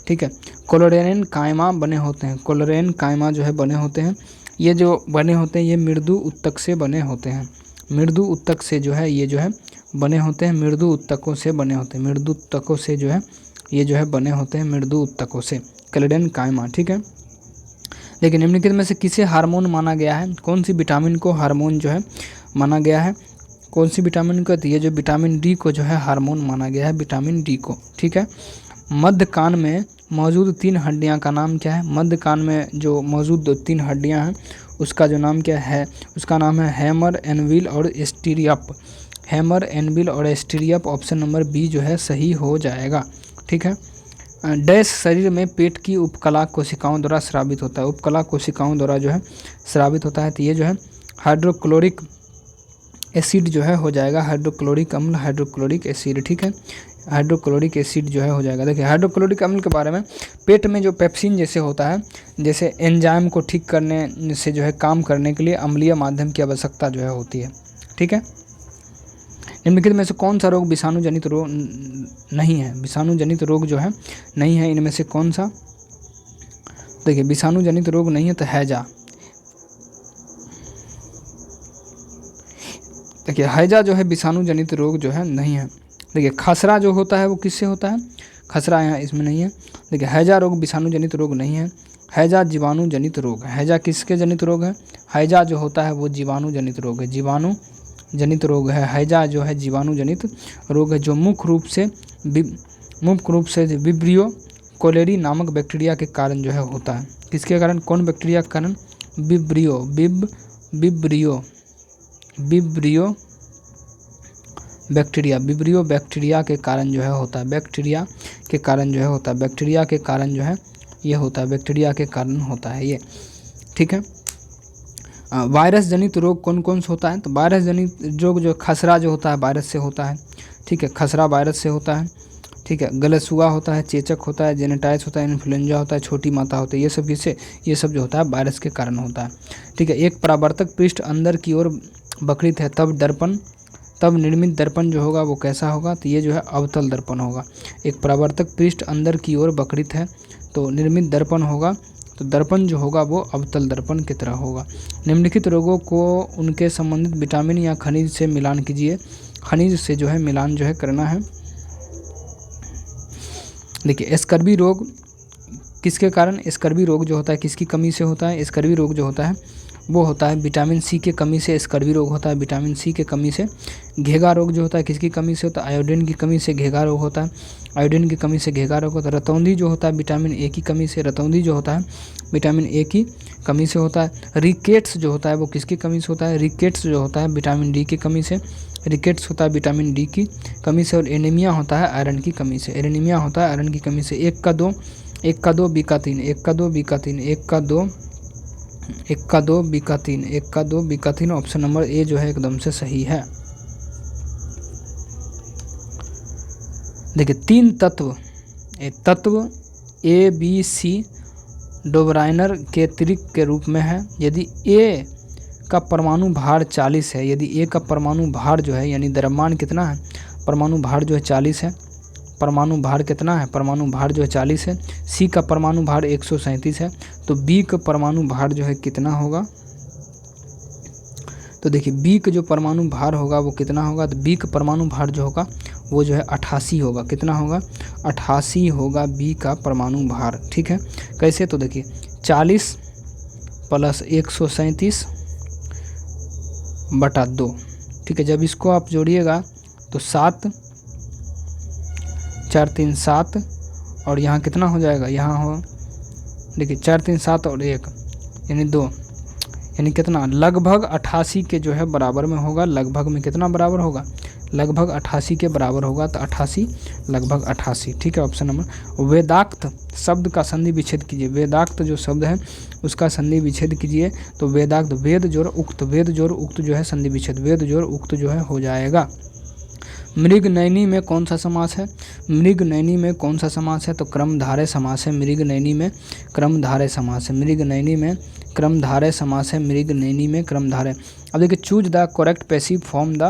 ठीक है, कोलोरेन कायमा बने होते हैं, कोलोरेन कायमा जो है बने होते हैं, ये जो बने होते हैं ये मृदु उत्तक से बने होते हैं, मृदु उत्तक से जो है ये जो है बने होते हैं, मृदु उत्तकों से बने होते हैं, मृदु उत्तकों से जो है ये जो है बने होते हैं, मृदु उत्तकों से, कोलोरेन कायमा। ठीक है, लेकिन निम्नलिखित में से किसे हार्मोन माना गया है, कौन सी विटामिन को हार्मोन जो है माना गया है, कौन सी विटामिन को, तो ये जो विटामिन डी को जो है हार्मोन माना गया है, विटामिन डी को। ठीक है, मध्य कान में मौजूद 3 हड्डियां का नाम क्या है, मध्य कान में जो मौजूद 3 हड्डियां हैं उसका जो नाम क्या है, उसका नाम है हैमर, एनविल और स्टीरियप, हैमर, एनविल और स्टीरियप, ऑप्शन नंबर बी जो है सही हो जाएगा। ठीक है, डैश शरीर में पेट की उपकला कोशिकाओं द्वारा स्रावित होता है, उपकला कोशिकाओं द्वारा जो है स्रावित होता है। तो ये जो है हाइड्रोक्लोरिक एसिड जो है हो जाएगा, हाइड्रोक्लोरिक अम्ल, हाइड्रोक्लोरिक एसिड, ठीक है, हाइड्रोक्लोरिक एसिड जो है हो जाएगा। देखिए हाइड्रोक्लोरिक अम्ल के बारे में, पेट में जो पेप्सिन जैसे होता है, जैसे एंजाइम को ठीक करने से जो है काम करने के लिए अम्लीय माध्यम की आवश्यकता जो है होती है, ठीक है। निम्नलिखित में से कौन सा रोग विषाणु जनित रोग नहीं है, विषाणु जनित रोग जो है नहीं है, इनमें से कौन सा, देखिए विषाणु जनित रोग नहीं है तो हैजा, देखिए हैजा जो है विषाणु जनित रोग जो है नहीं है। देखिए खसरा जो होता है वो किससे होता है, खसरा यहाँ इसमें नहीं है। देखिए हैजा रोग विषाणु जनित रोग नहीं है, हैजा जीवाणु जनित रोग है। हैजा किसके जनित रोग है, हैजा जो होता है वो जीवाणु जनित रोग है, जीवाणु जनित रोग है। हैजा जो है जीवाणु जनित रोग है, जो मुख्य रूप से विब्रियो कोलेरी नामक बैक्टीरिया के कारण जो है होता है। किसके कारण, कौन बैक्टीरिया के कारण, विब्रियो बैक्टीरिया के कारण जो है होता है, बैक्टीरिया के कारण जो है होता है, बैक्टीरिया के कारण जो है ये होता है, बैक्टीरिया के कारण होता है ये, ठीक है। वायरस जनित रोग कौन कौन से होता है, तो वायरस जनित रोग जो खसरा जो होता है वायरस से होता है, ठीक है, खसरा वायरस से होता है, ठीक है। गलसुआ होता है, चेचक होता है, जेनेटाइटिस होता है, इन्फ्लुएंजा होता है, छोटी माता होती है, ये सब किससे, ये सब जो होता है वायरस के कारण होता है, ठीक है। एक परावर्तक पृष्ठ अंदर की ओर बकरित है तब निर्मित दर्पण जो होगा वो कैसा होगा, तो ये जो है अवतल दर्पण होगा। एक परावर्तक पृष्ठ अंदर की ओर बकरित है तो निर्मित दर्पण होगा, तो दर्पण जो होगा वो अवतल दर्पण की तरह होगा। निम्नलिखित रोगों को उनके संबंधित विटामिन या खनिज से मिलान कीजिए, खनिज से जो है मिलान जो है करना है। देखिए स्कर्वी रोग किसके कारण, स्कर्वी रोग जो होता है किसकी कमी से होता है, स्कर्वी रोग जो होता है वो होता है विटामिन सी के कमी से स्कर्वी रोग होता है, विटामिन सी के कमी से। घेगा रोग जो होता है किसकी कमी से होता है, आयोडीन की कमी से घेगा रोग होता है, आयोडीन की कमी से घेगा रोग होता है। रतौंधी जो होता है विटामिन ए की कमी से, रतौंधी जो होता है विटामिन ए की कमी से होता है। रिकेट्स जो होता है वो किसकी कमी से होता है, रिकेट्स जो होता है विटामिन डी की कमी से, रिकेट्स होता है विटामिन डी की कमी से। और एनीमिया होता है आयरन की कमी से, एनीमिया होता है आयरन की कमी से। 1 का 2 बी का 3, 1 का 2 बी का 3, 1 का 2 बी का 3, 1 का 2 बी का 3, ऑप्शन नंबर ए जो है एकदम से सही है। देखिए 3 तत्व ए बी सी डोबराइनर के त्रिक के रूप में है। यदि ए का परमाणु भार 40 है, यदि ए का परमाणु भार जो है यानी द्रव्यमान कितना है, परमाणु भार जो है 40 है, परमाणु भार कितना है, परमाणु भार जो है 40 है। सी का परमाणु भार 137 है, तो बी का परमाणु भार जो है कितना होगा, तो देखिए बी का जो परमाणु भार होगा वो कितना होगा, तो बी का परमाणु भार जो होगा वो जो है 88 होगा। कितना होगा, 88 होगा बी का परमाणु भार, ठीक है। कैसे, तो देखिए 40 + 137 बटा 2, ठीक है। जब इसको आप जोड़िएगा तो 7 4 3 7 और यहाँ कितना हो जाएगा, यहाँ हो देखिए 4 3 7 और 1 यानी 2, यानी कितना, लगभग 88 के जो है बराबर में होगा। लगभग में कितना बराबर होगा, लगभग 88 के बराबर होगा, तो 88 लगभग 88, ठीक है। Option number. वेदाक्त शब्द का संधि विच्छेद कीजिए, वेदाक्त जो शब्द है उसका संधि विच्छेद कीजिए, तो वेदाक्त वेद जोड़ उक्त, वेद जोड़ उक्त जो है संधि विच्छेद, वेद जोड़ उक्त जो है हो जाएगा। मृगनयनी में कौन सा समास है, मृगनयनी में कौन सा समास है, तो क्रमधारय समास है। मृगनयनी में क्रमधारय समास है, मृगनयनी में क्रमधारय समास है, मृगनयनी में क्रमधारय। अब देखिए choose the correct passive form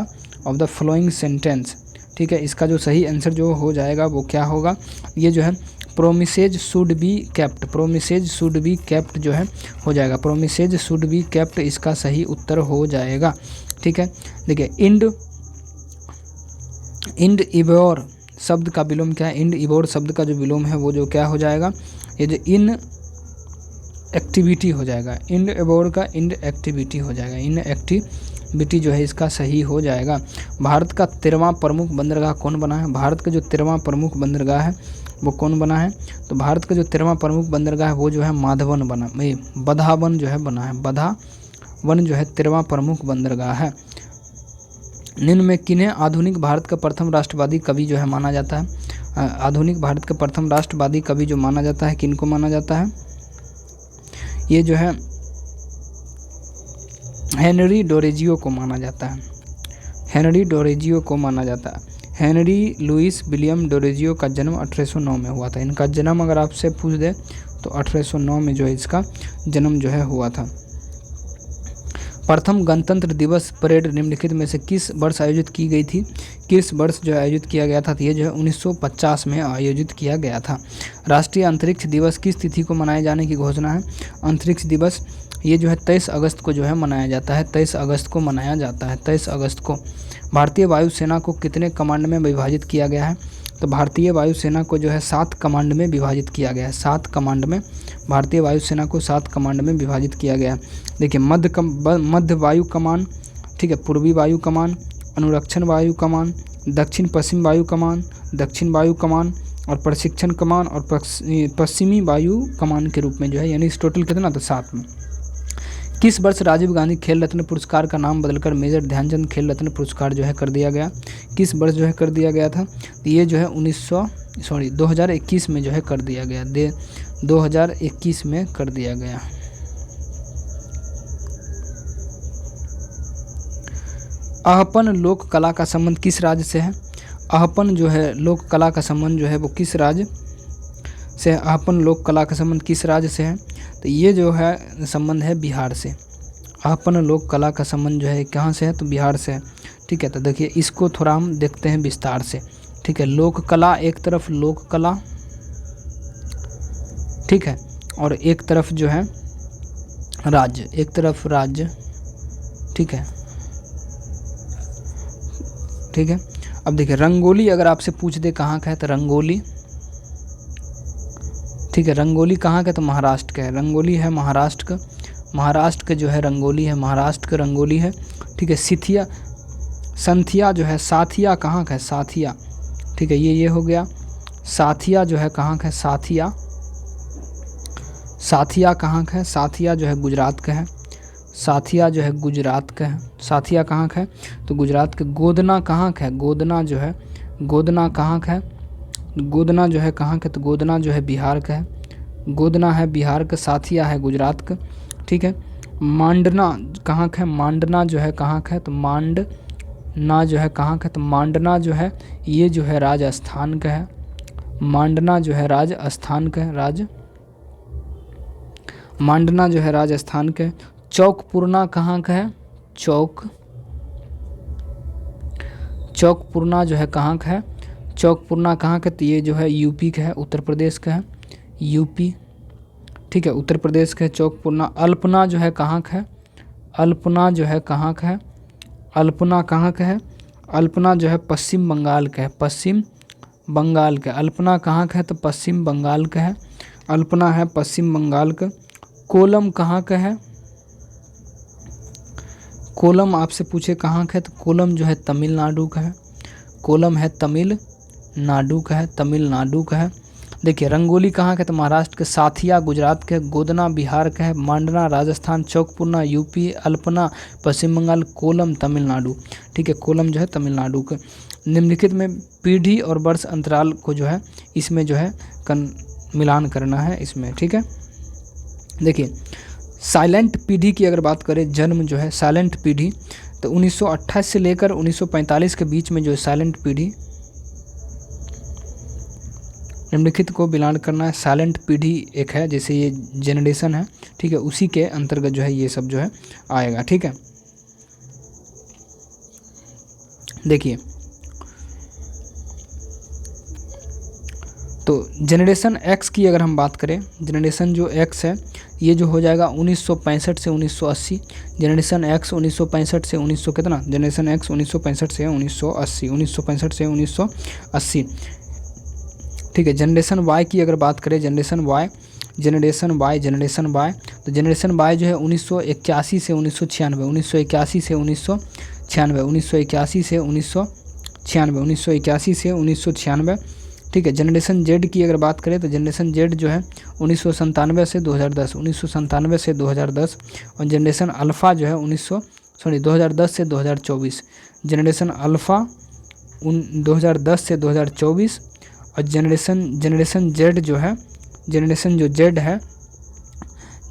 of the following sentence, ठीक है। इसका जो सही आंसर जो हो जाएगा वो क्या होगा, ये जो है promises should be kept, promises should be kept जो है हो जाएगा, प्रोमिसेज शुड बी केप्ट इसका सही उत्तर हो जाएगा, ठीक है। देखिए इंड इबोर शब्द का विलोम क्या है, इंड इबोर शब्द का जो विलोम है वो जो क्या हो जाएगा, ये जो इन एक्टिविटी हो जाएगा, इंड इबोर का इंड एक्टिविटी हो जाएगा, इन एक्टिविटी जो है इसका सही हो जाएगा। भारत का 13वां प्रमुख बंदरगाह कौन बना है, भारत का जो 13वां प्रमुख बंदरगाह है वो कौन बना है, तो भारत का जो 13वां प्रमुख बंदरगाह है वो जो है माधवन बना, बधावन जो है बना है, बधावन जो है 13वां प्रमुख बंदरगाह है। निम्न में किन्हें आधुनिक भारत का प्रथम राष्ट्रवादी कवि जो है माना जाता है, आधुनिक भारत के प्रथम राष्ट्रवादी कवि जो माना जाता है, किनको माना जाता है? ये जो है हेनरी डोरेजियो को माना जाता है। हेनरी डोरेजियो को माना जाता है। हेनरी लुइस विलियम डोरेजियो का जन्म 1809 में हुआ था। इनका जन्म अगर आपसे पूछ दे तो 1809 में जो है इसका जन्म जो है हुआ था। प्रथम गणतंत्र दिवस परेड निम्नलिखित में से किस वर्ष आयोजित की गई थी? किस वर्ष जो आयोजित किया गया था? तो ये जो है 1950 में आयोजित किया गया था। राष्ट्रीय अंतरिक्ष दिवस किस तिथि को मनाए जाने की घोषणा है? अंतरिक्ष दिवस ये जो है 23 अगस्त को जो है मनाया जाता है। 23 अगस्त को मनाया जाता है, 23 अगस्त को। भारतीय वायुसेना को कितने कमांड में विभाजित किया गया है? तो भारतीय वायुसेना को जो है 7 कमांड में विभाजित किया गया है। 7 कमांड में भारतीय वायुसेना को 7 कमांड में विभाजित किया गया है। देखिए, मध्य वायु कमान, ठीक है, पूर्वी वायु कमान, अनुरक्षण वायु कमान, दक्षिण पश्चिम वायु कमान, दक्षिण वायु कमान और प्रशिक्षण कमान और पश्चिमी वायु कमान के रूप में जो है, यानी इस टोटल कितना? तो 7 में। किस वर्ष राजीव गांधी खेल रत्न पुरस्कार का नाम बदलकर मेजर ध्यानचंद खेल रत्न पुरस्कार जो है कर दिया गया? किस वर्ष जो है कर दिया गया था? तो ये जो है 2021 में जो है कर दिया गया। 2021 में कर दिया गया। अहपन लोक कला का संबंध किस राज्य से है? अहपन जो है लोक कला का संबंध जो है वो किस राज्य से? अहपन लोक कला का संबंध किस राज्य से है? तो ये जो है संबंध है बिहार से। अहपन लोक कला का संबंध जो है कहाँ से है? तो बिहार से है। ठीक है, तो देखिए इसको थोड़ा हम देखते हैं विस्तार से। ठीक है, लोक कला एक तरफ लोक कला, ठीक है, और एक तरफ जो है राज्य, एक तरफ राज्य। ठीक है, ठीक है। अब देखिए रंगोली अगर आपसे पूछ दे कहाँ का है तो रंगोली, ठीक है, रंगोली कहाँ का? तो महाराष्ट्र का है। रंगोली है महाराष्ट्र का, महाराष्ट्र का जो है रंगोली है, महाराष्ट्र का रंगोली है। ठीक है, संथिया जो है, साथिया कहाँ का है? साथिया, ठीक है, ये हो गया। साथिया जो है कहाँ का है? साथिया, साथिया कहाँ का है? साथिया जो है गुजरात का है। साथिया जो है गुजरात का है। साथिया कहाँ का है? तो गुजरात के। गोदना कहाँ का है? गोदना जो है, गोदना कहाँ का है? गोदना जो है कहाँ का? तो गोदना जो है बिहार का है। गोदना है बिहार का, साथिया है गुजरात का। ठीक है, मांडना कहाँ का है? मांडना जो है कहाँ का है? तो मांडना जो है कहाँ का? तो मांडना जो है ये जो है राजस्थान का है। मांडना जो है राजस्थान का है। मांडना जो है राजस्थान का है। चौकपुरना कहाँ का है? चौकपुरना जो है कहाँ का है? चौकपुरना कहाँ का? तो ये जो है यूपी का है, उत्तर प्रदेश का है, यूपी। ठीक है, उत्तर प्रदेश का है चौकपुरना। अल्पना जो है कहाँ का है? अल्पना जो है कहाँ का है? अल्पना कहाँ का है? अल्पना जो है पश्चिम बंगाल का है, पश्चिम बंगाल का। अल्पना कहाँ का है? तो पश्चिम बंगाल का है। अल्पना है पश्चिम बंगाल का। कोलम कहाँ का है? कोलम आपसे पूछे कहाँ का है? तो कोलम जो है तमिलनाडु का है। कोलम है तमिलनाडु का है, तमिलनाडु का है। देखिए रंगोली कहाँ का? तो महाराष्ट्र के। साथिया गुजरात के। गोदना बिहार का है। मांडना राजस्थान। चौकपुरना यूपी। अल्पना पश्चिम बंगाल। कोलम तमिलनाडु। ठीक है, कोलम जो है तमिलनाडु का। निम्नलिखित में पीढ़ी और वर्ष अंतराल को जो है इसमें जो है मिलान करना है इसमें। ठीक है, देखिए साइलेंट पीढ़ी की अगर बात करें, जन्म जो है साइलेंट पीढ़ी, तो 1928 से लेकर 1945 के बीच में जो है साइलेंट पीढ़ी, निम्नलिखित को मिलान करना है। साइलेंट पीढ़ी एक है, जैसे ये जनरेशन है, ठीक है, उसी के अंतर्गत जो है ये सब जो है आएगा। ठीक है, देखिए तो जनरेशन एक्स की अगर हम बात करें, जनरेशन जो एक्स है ये जो हो जाएगा 1965 से 1980। जनरेशन एक्स 1965 से 1900 कितना? जनरेशन एक्स 1965 से 1980, 1965 से 1980। ठीक है, जनरेशन वाई की अगर बात करें, जनरेशन वाई तो जनरेशन वाई जो है 1981 से 1996, 1981 से 1996, 1981 से 1996, 1981 से 1996। ठीक है, जनरेशन जेड की अगर बात करें तो जनरेशन जेड जो है 1997 से 2010, 1997 से 2010। और जनरेशन अल्फ़ा जो है 2010 से 2024। जनरेशन अल्फ़ा 2010 से 2024 और जनरेशन जेड जो है, जनरेशन जो जेड है,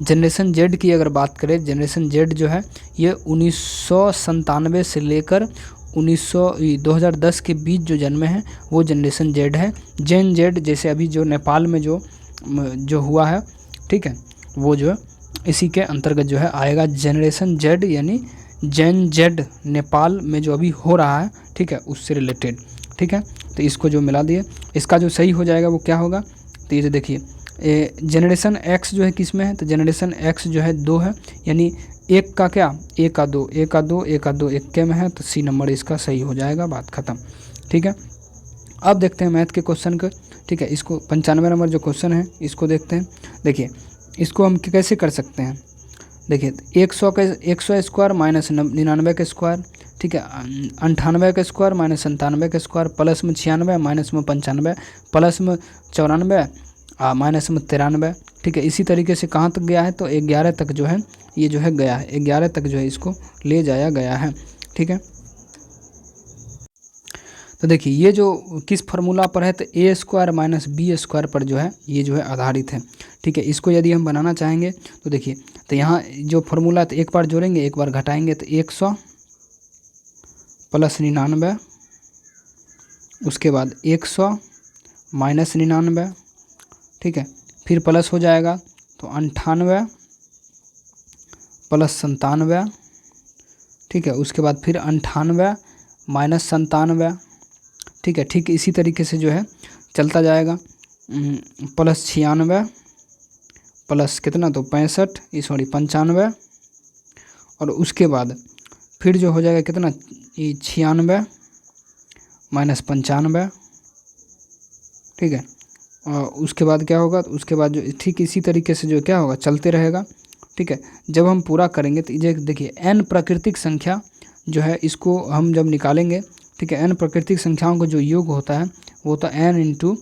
जनरेशन जेड की अगर बात करें, जनरेशन जेड जो है ये 1997 से लेकर 2010 के बीच जो जन्मे हैं वो जनरेशन जेड है। जेन जेड जैसे अभी जो नेपाल में जो हुआ है, ठीक है, वो जो इसी के अंतर्गत जो है आएगा जनरेशन जेड, यानी जेन जेड नेपाल में जो अभी हो रहा है, ठीक है, उससे रिलेटेड, ठीक है। तो इसको जो मिला दिए, इसका जो सही हो जाएगा वो क्या होगा, तो ये जो देखिए जनरेशन एक्स जो है किस में है, तो जनरेशन एक्स जो है 2 है, यानी एक का क्या, ए का 2, ए का 2, ए का 2 इक्के में है, तो सी नंबर इसका सही हो जाएगा, बात खत्म, ठीक है। अब देखते हैं मैथ के क्वेश्चन को, ठीक है। इसको 95 नंबर जो क्वेश्चन है इसको देखते हैं। देखिए इसको हम कैसे कर सकते हैं, देखिए 100 स्क्वायर माइनस 99 का स्क्वायर, ठीक है, 98 का स्क्वायर माइनस 97 का स्क्वायर, प्लस में 96 माइनस में 95 प्लस में 94 माइनस में 93, ठीक है। इसी तरीके से कहाँ तक गया है, तो 11 तक जो है ये जो है गया है, 11 तक जो है इसको ले जाया गया है, ठीक है। तो देखिए ये जो किस फार्मूला पर है, तो ए स्क्वायर माइनस बी स्क्वायर पर जो है ये जो है आधारित है, ठीक है। इसको यदि हम बनाना चाहेंगे तो देखिए, तो यहाँ जो फार्मूला है तो एक बार जोड़ेंगे एक बार घटाएंगे, तो 100 प्लस 99, उसके बाद 100 माइनस 99, ठीक है, फिर प्लस हो जाएगा तो 98 प्लस 97, ठीक है, उसके बाद फिर 98 माइनस 97, ठीक है। ठीक इसी तरीके से जो है चलता जाएगा, प्लस 96 प्लस कितना, तो 95 और उसके बाद फिर जो हो जाएगा कितना, ये 96 माइनस 95, ठीक है। और उसके बाद क्या होगा, तो उसके बाद जो ठीक इसी तरीके से जो क्या होगा चलते रहेगा, ठीक है। जब हम पूरा करेंगे तो ये देखिए n प्राकृतिक संख्या जो है इसको हम जब निकालेंगे, ठीक है, n प्राकृतिक संख्याओं का जो योग होता है वो होता है n इंटू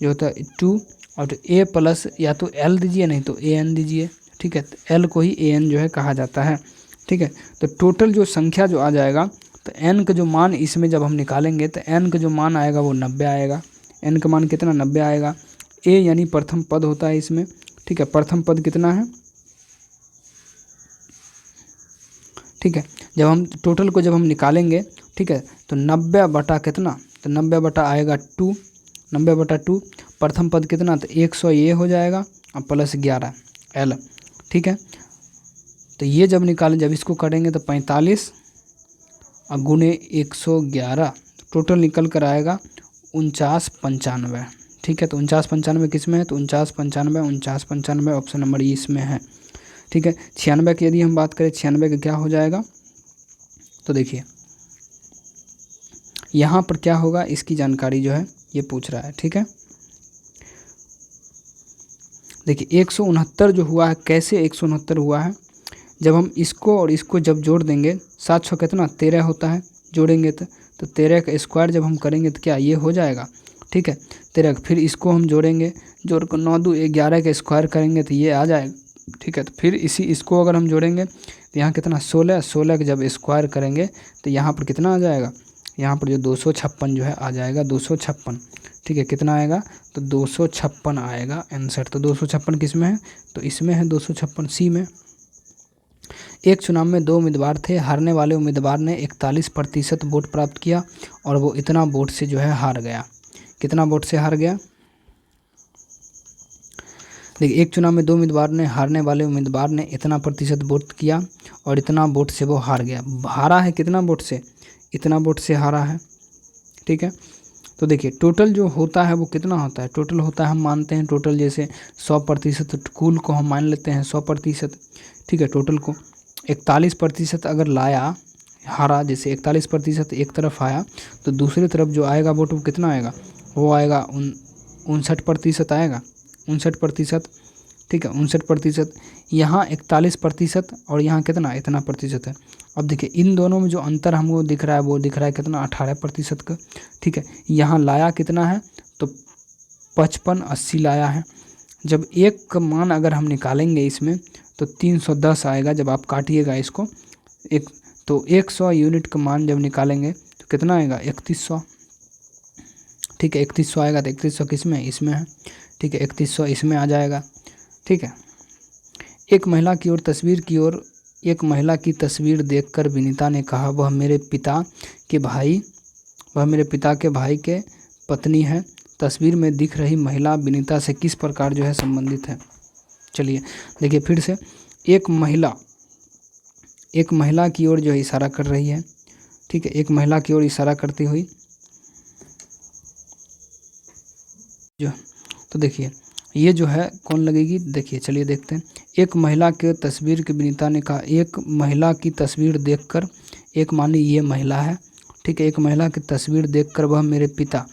जो होता है 2 और a प्लस या तो l दीजिए नहीं तो an दीजिए, ठीक है। तो l को ही an जो है कहा जाता है, ठीक है। तो टोटल जो संख्या जो आ जाएगा, तो n का जो मान इसमें जब हम निकालेंगे तो n का जो मान आएगा वो 90 आएगा, n का मान कितना 90 आएगा। a यानी प्रथम पद होता है इसमें, ठीक है, प्रथम पद कितना है, ठीक है। जब हम टोटल को जब हम निकालेंगे, ठीक है, तो 90 बटा कितना, तो 90 बटा आएगा 2, 90 बटा 2, प्रथम पद कितना, तो 100 ये हो जाएगा और प्लस 11 l, ठीक है। तो ये जब निकालें, जब इसको करेंगे तो 45 और गुने 111, टोटल निकल कर आएगा 4995, ठीक है। तो 4995 किस में है, तो 4995 ऑप्शन नंबर ई इसमें है, ठीक है। 96 की यदि हम बात करें, 96 का क्या हो जाएगा, तो देखिए यहाँ पर क्या होगा इसकी जानकारी जो है ये पूछ रहा है, ठीक है। देखिए 169 जो हुआ है, कैसे 169 हुआ है, जब हम इसको और इसको जब जोड़ देंगे, 7 6 कितना 13 होता है, जोड़ेंगे तो 13 का स्क्वायर जब हम करेंगे तो क्या ये हो जाएगा, ठीक है, 13। फिर इसको हम जोड़ेंगे, जोड़ कर 9 2 11 का स्क्वायर करेंगे तो ये आ जाएगा, ठीक है। तो फिर इसको अगर हम जोड़ेंगे तो यहाँ कितना 16 का जब स्क्वायर करेंगे तो यहाँ पर कितना आ जाएगा, यहाँ पर जो 256 जो है आ जाएगा, 256, ठीक है। कितना आएगा, तो 256 आएगा आंसर। तो 256 किस में है, तो इसमें है 256 सी में। एक चुनाव में 2 उम्मीदवार थे, हारने वाले उम्मीदवार ने 41% वोट प्राप्त किया और वो इतना वोट से जो है हार गया। कितना वोट से हार गया, देखिए एक चुनाव में 2 उम्मीदवार ने, हारने वाले उम्मीदवार ने इतना प्रतिशत वोट किया और इतना वोट से वो हार गया। हारा है कितना वोट से, इतना वोट से हारा है, ठीक है। तो देखिए टोटल जो होता है वो कितना होता है, टोटल होता है हम मानते हैं टोटल जैसे 100%, कुल को हम मान लेते हैं 100%, ठीक है। टोटल को 41% अगर लाया, हारा जैसे 41% एक तरफ आया तो दूसरी तरफ जो आएगा वोट वो कितना आएगा, वो आएगा 59% आएगा, 59%, ठीक है, 59%। यहाँ 41% और यहाँ कितना इतना प्रतिशत है। अब देखिए इन दोनों में जो अंतर हमको दिख रहा है वो दिख रहा है कितना 18% का, ठीक है। यहाँ लाया कितना है, तो 55 80 लाया है। जब एक का मान अगर हम निकालेंगे इसमें तो 310 आएगा, जब आप काटिएगा इसको एक, तो 100 यूनिट का मान जब निकालेंगे तो कितना आएगा 3100, ठीक है। 3100 आएगा तो 3100 किस में, इसमें है, ठीक है। 3100 इसमें आ जाएगा, ठीक है। एक महिला की ओर एक महिला की तस्वीर देखकर विनीता ने कहा, वह मेरे पिता के भाई के पत्नी है। तस्वीर में दिख रही महिला विनीता से किस प्रकार जो है संबंधित है। चलिए देखिए फिर से, एक महिला की ओर जो है इशारा कर रही है, ठीक है। एक महिला की ओर इशारा करती हुई जो, तो देखिए ये जो है कौन लगेगी, देखिए चलिए देखते हैं। एक महिला के तस्वीर के विनीता ने कहा, एक महिला की तस्वीर देखकर, एक मानी ये महिला है, ठीक है। एक महिला की तस्वीर देखकर वह मेरे पिता,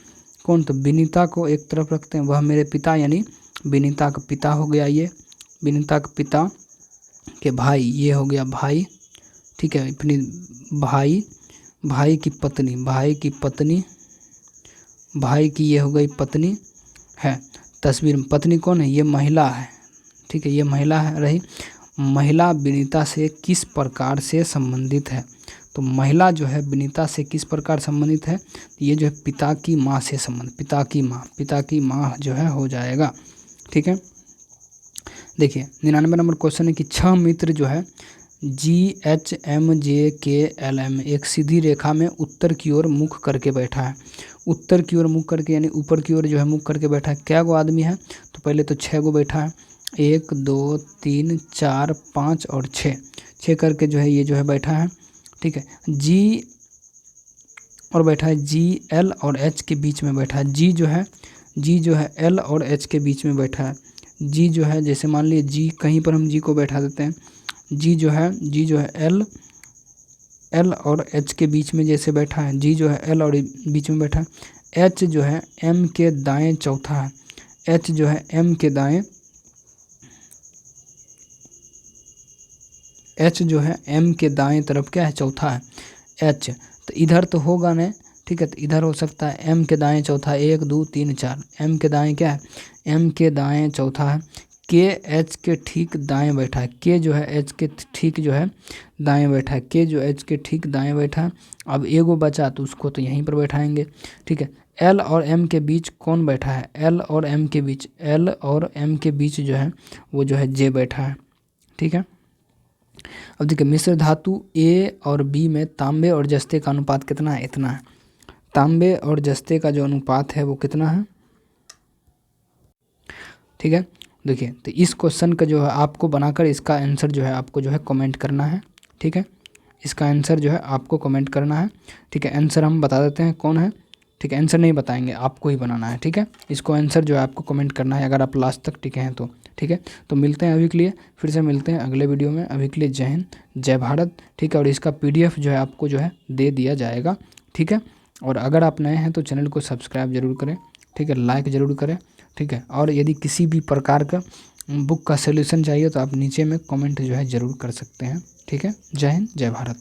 कौन, तो विनीता को एक तरफ रखते हैं, वह मेरे पिता यानी विनीता का पिता हो गया, ये विनीता के पिता के भाई, ये हो गया भाई, ठीक है। अपनी भाई की ये हो गई पत्नी है। तस्वीर में पत्नी कौन है, ये महिला है, ठीक है। ये महिला है रही। महिला विनीता से किस प्रकार से संबंधित है, तो महिला जो है विनीता से किस प्रकार संबंधित है, ये जो है पिता की माँ से संबंध, पिता की माँ जो है हो जाएगा, ठीक है। देखिए 99 नंबर क्वेश्चन है कि 6 मित्र जो है GHMJKLM एक सीधी रेखा में उत्तर की ओर मुख करके बैठा है। उत्तर की ओर मुख करके यानी ऊपर की ओर जो है मुख करके बैठा है। क्या गो आदमी है, तो पहले तो 6 गो बैठा है, 1 2 3 4 5 और 6 करके जो है ये जो है बैठा है, ठीक है। जी और बैठा है GL और H के बीच में बैठा है। जी जो है L और H के बीच में बैठा है। जी जो है जैसे मान लीजिए जी, कहीं पर हम जी को बैठा देते हैं, जी जो है L और H के बीच में जैसे बैठा है, जी जो है L और बीच में बैठा है। H जो है M के दाएं चौथा है, H जो है M के दाएं, H जो है M के दाएं तरफ क्या है, चौथा है H, तो इधर तो होगा नहीं, ठीक है। तो इधर हो सकता है M के दाएं चौथा, 1 2 3 4, M के दाएं क्या है, M के दाएं चौथा है। K H के ठीक दाएं बैठा है, K जो है H के ठीक जो है दाएं बैठा है, K जो H के ठीक दाएं बैठा है। अब एगो बचा तो उसको तो यहीं पर बैठाएंगे, ठीक है। L और M के बीच कौन बैठा है, L और M के बीच जो है वो जो है J बैठा है, ठीक है। अब देखिए मिश्र धातु A और B में तांबे और जस्ते का अनुपात कितना है, इतना है। तांबे और जस्ते का जो अनुपात है वो कितना है, ठीक है। देखिए तो इस क्वेश्चन का जो है आपको बनाकर इसका आंसर जो है आपको जो है कमेंट करना है, ठीक है। इसका आंसर जो है आपको कमेंट करना है, ठीक है। आंसर हम बता देते हैं कौन है, ठीक है। आंसर नहीं बताएंगे, आपको ही बनाना है, ठीक है। इसको आंसर जो है आपको कमेंट करना है अगर आप लास्ट तक टिके हैं तो, ठीक है। तो मिलते हैं अभी के लिए, फिर से मिलते हैं अगले वीडियो में। अभी के लिए जय हिंद जय भारत, ठीक है। और इसका PDF जो है आपको जो है दे दिया जाएगा, ठीक है। और अगर आप नए हैं तो चैनल को सब्सक्राइब जरूर करें, ठीक है। लाइक ज़रूर करें, ठीक है। और यदि किसी भी प्रकार का बुक का सलूशन चाहिए तो आप नीचे में कमेंट जो है ज़रूर कर सकते हैं, ठीक है। जय हिंद जय भारत।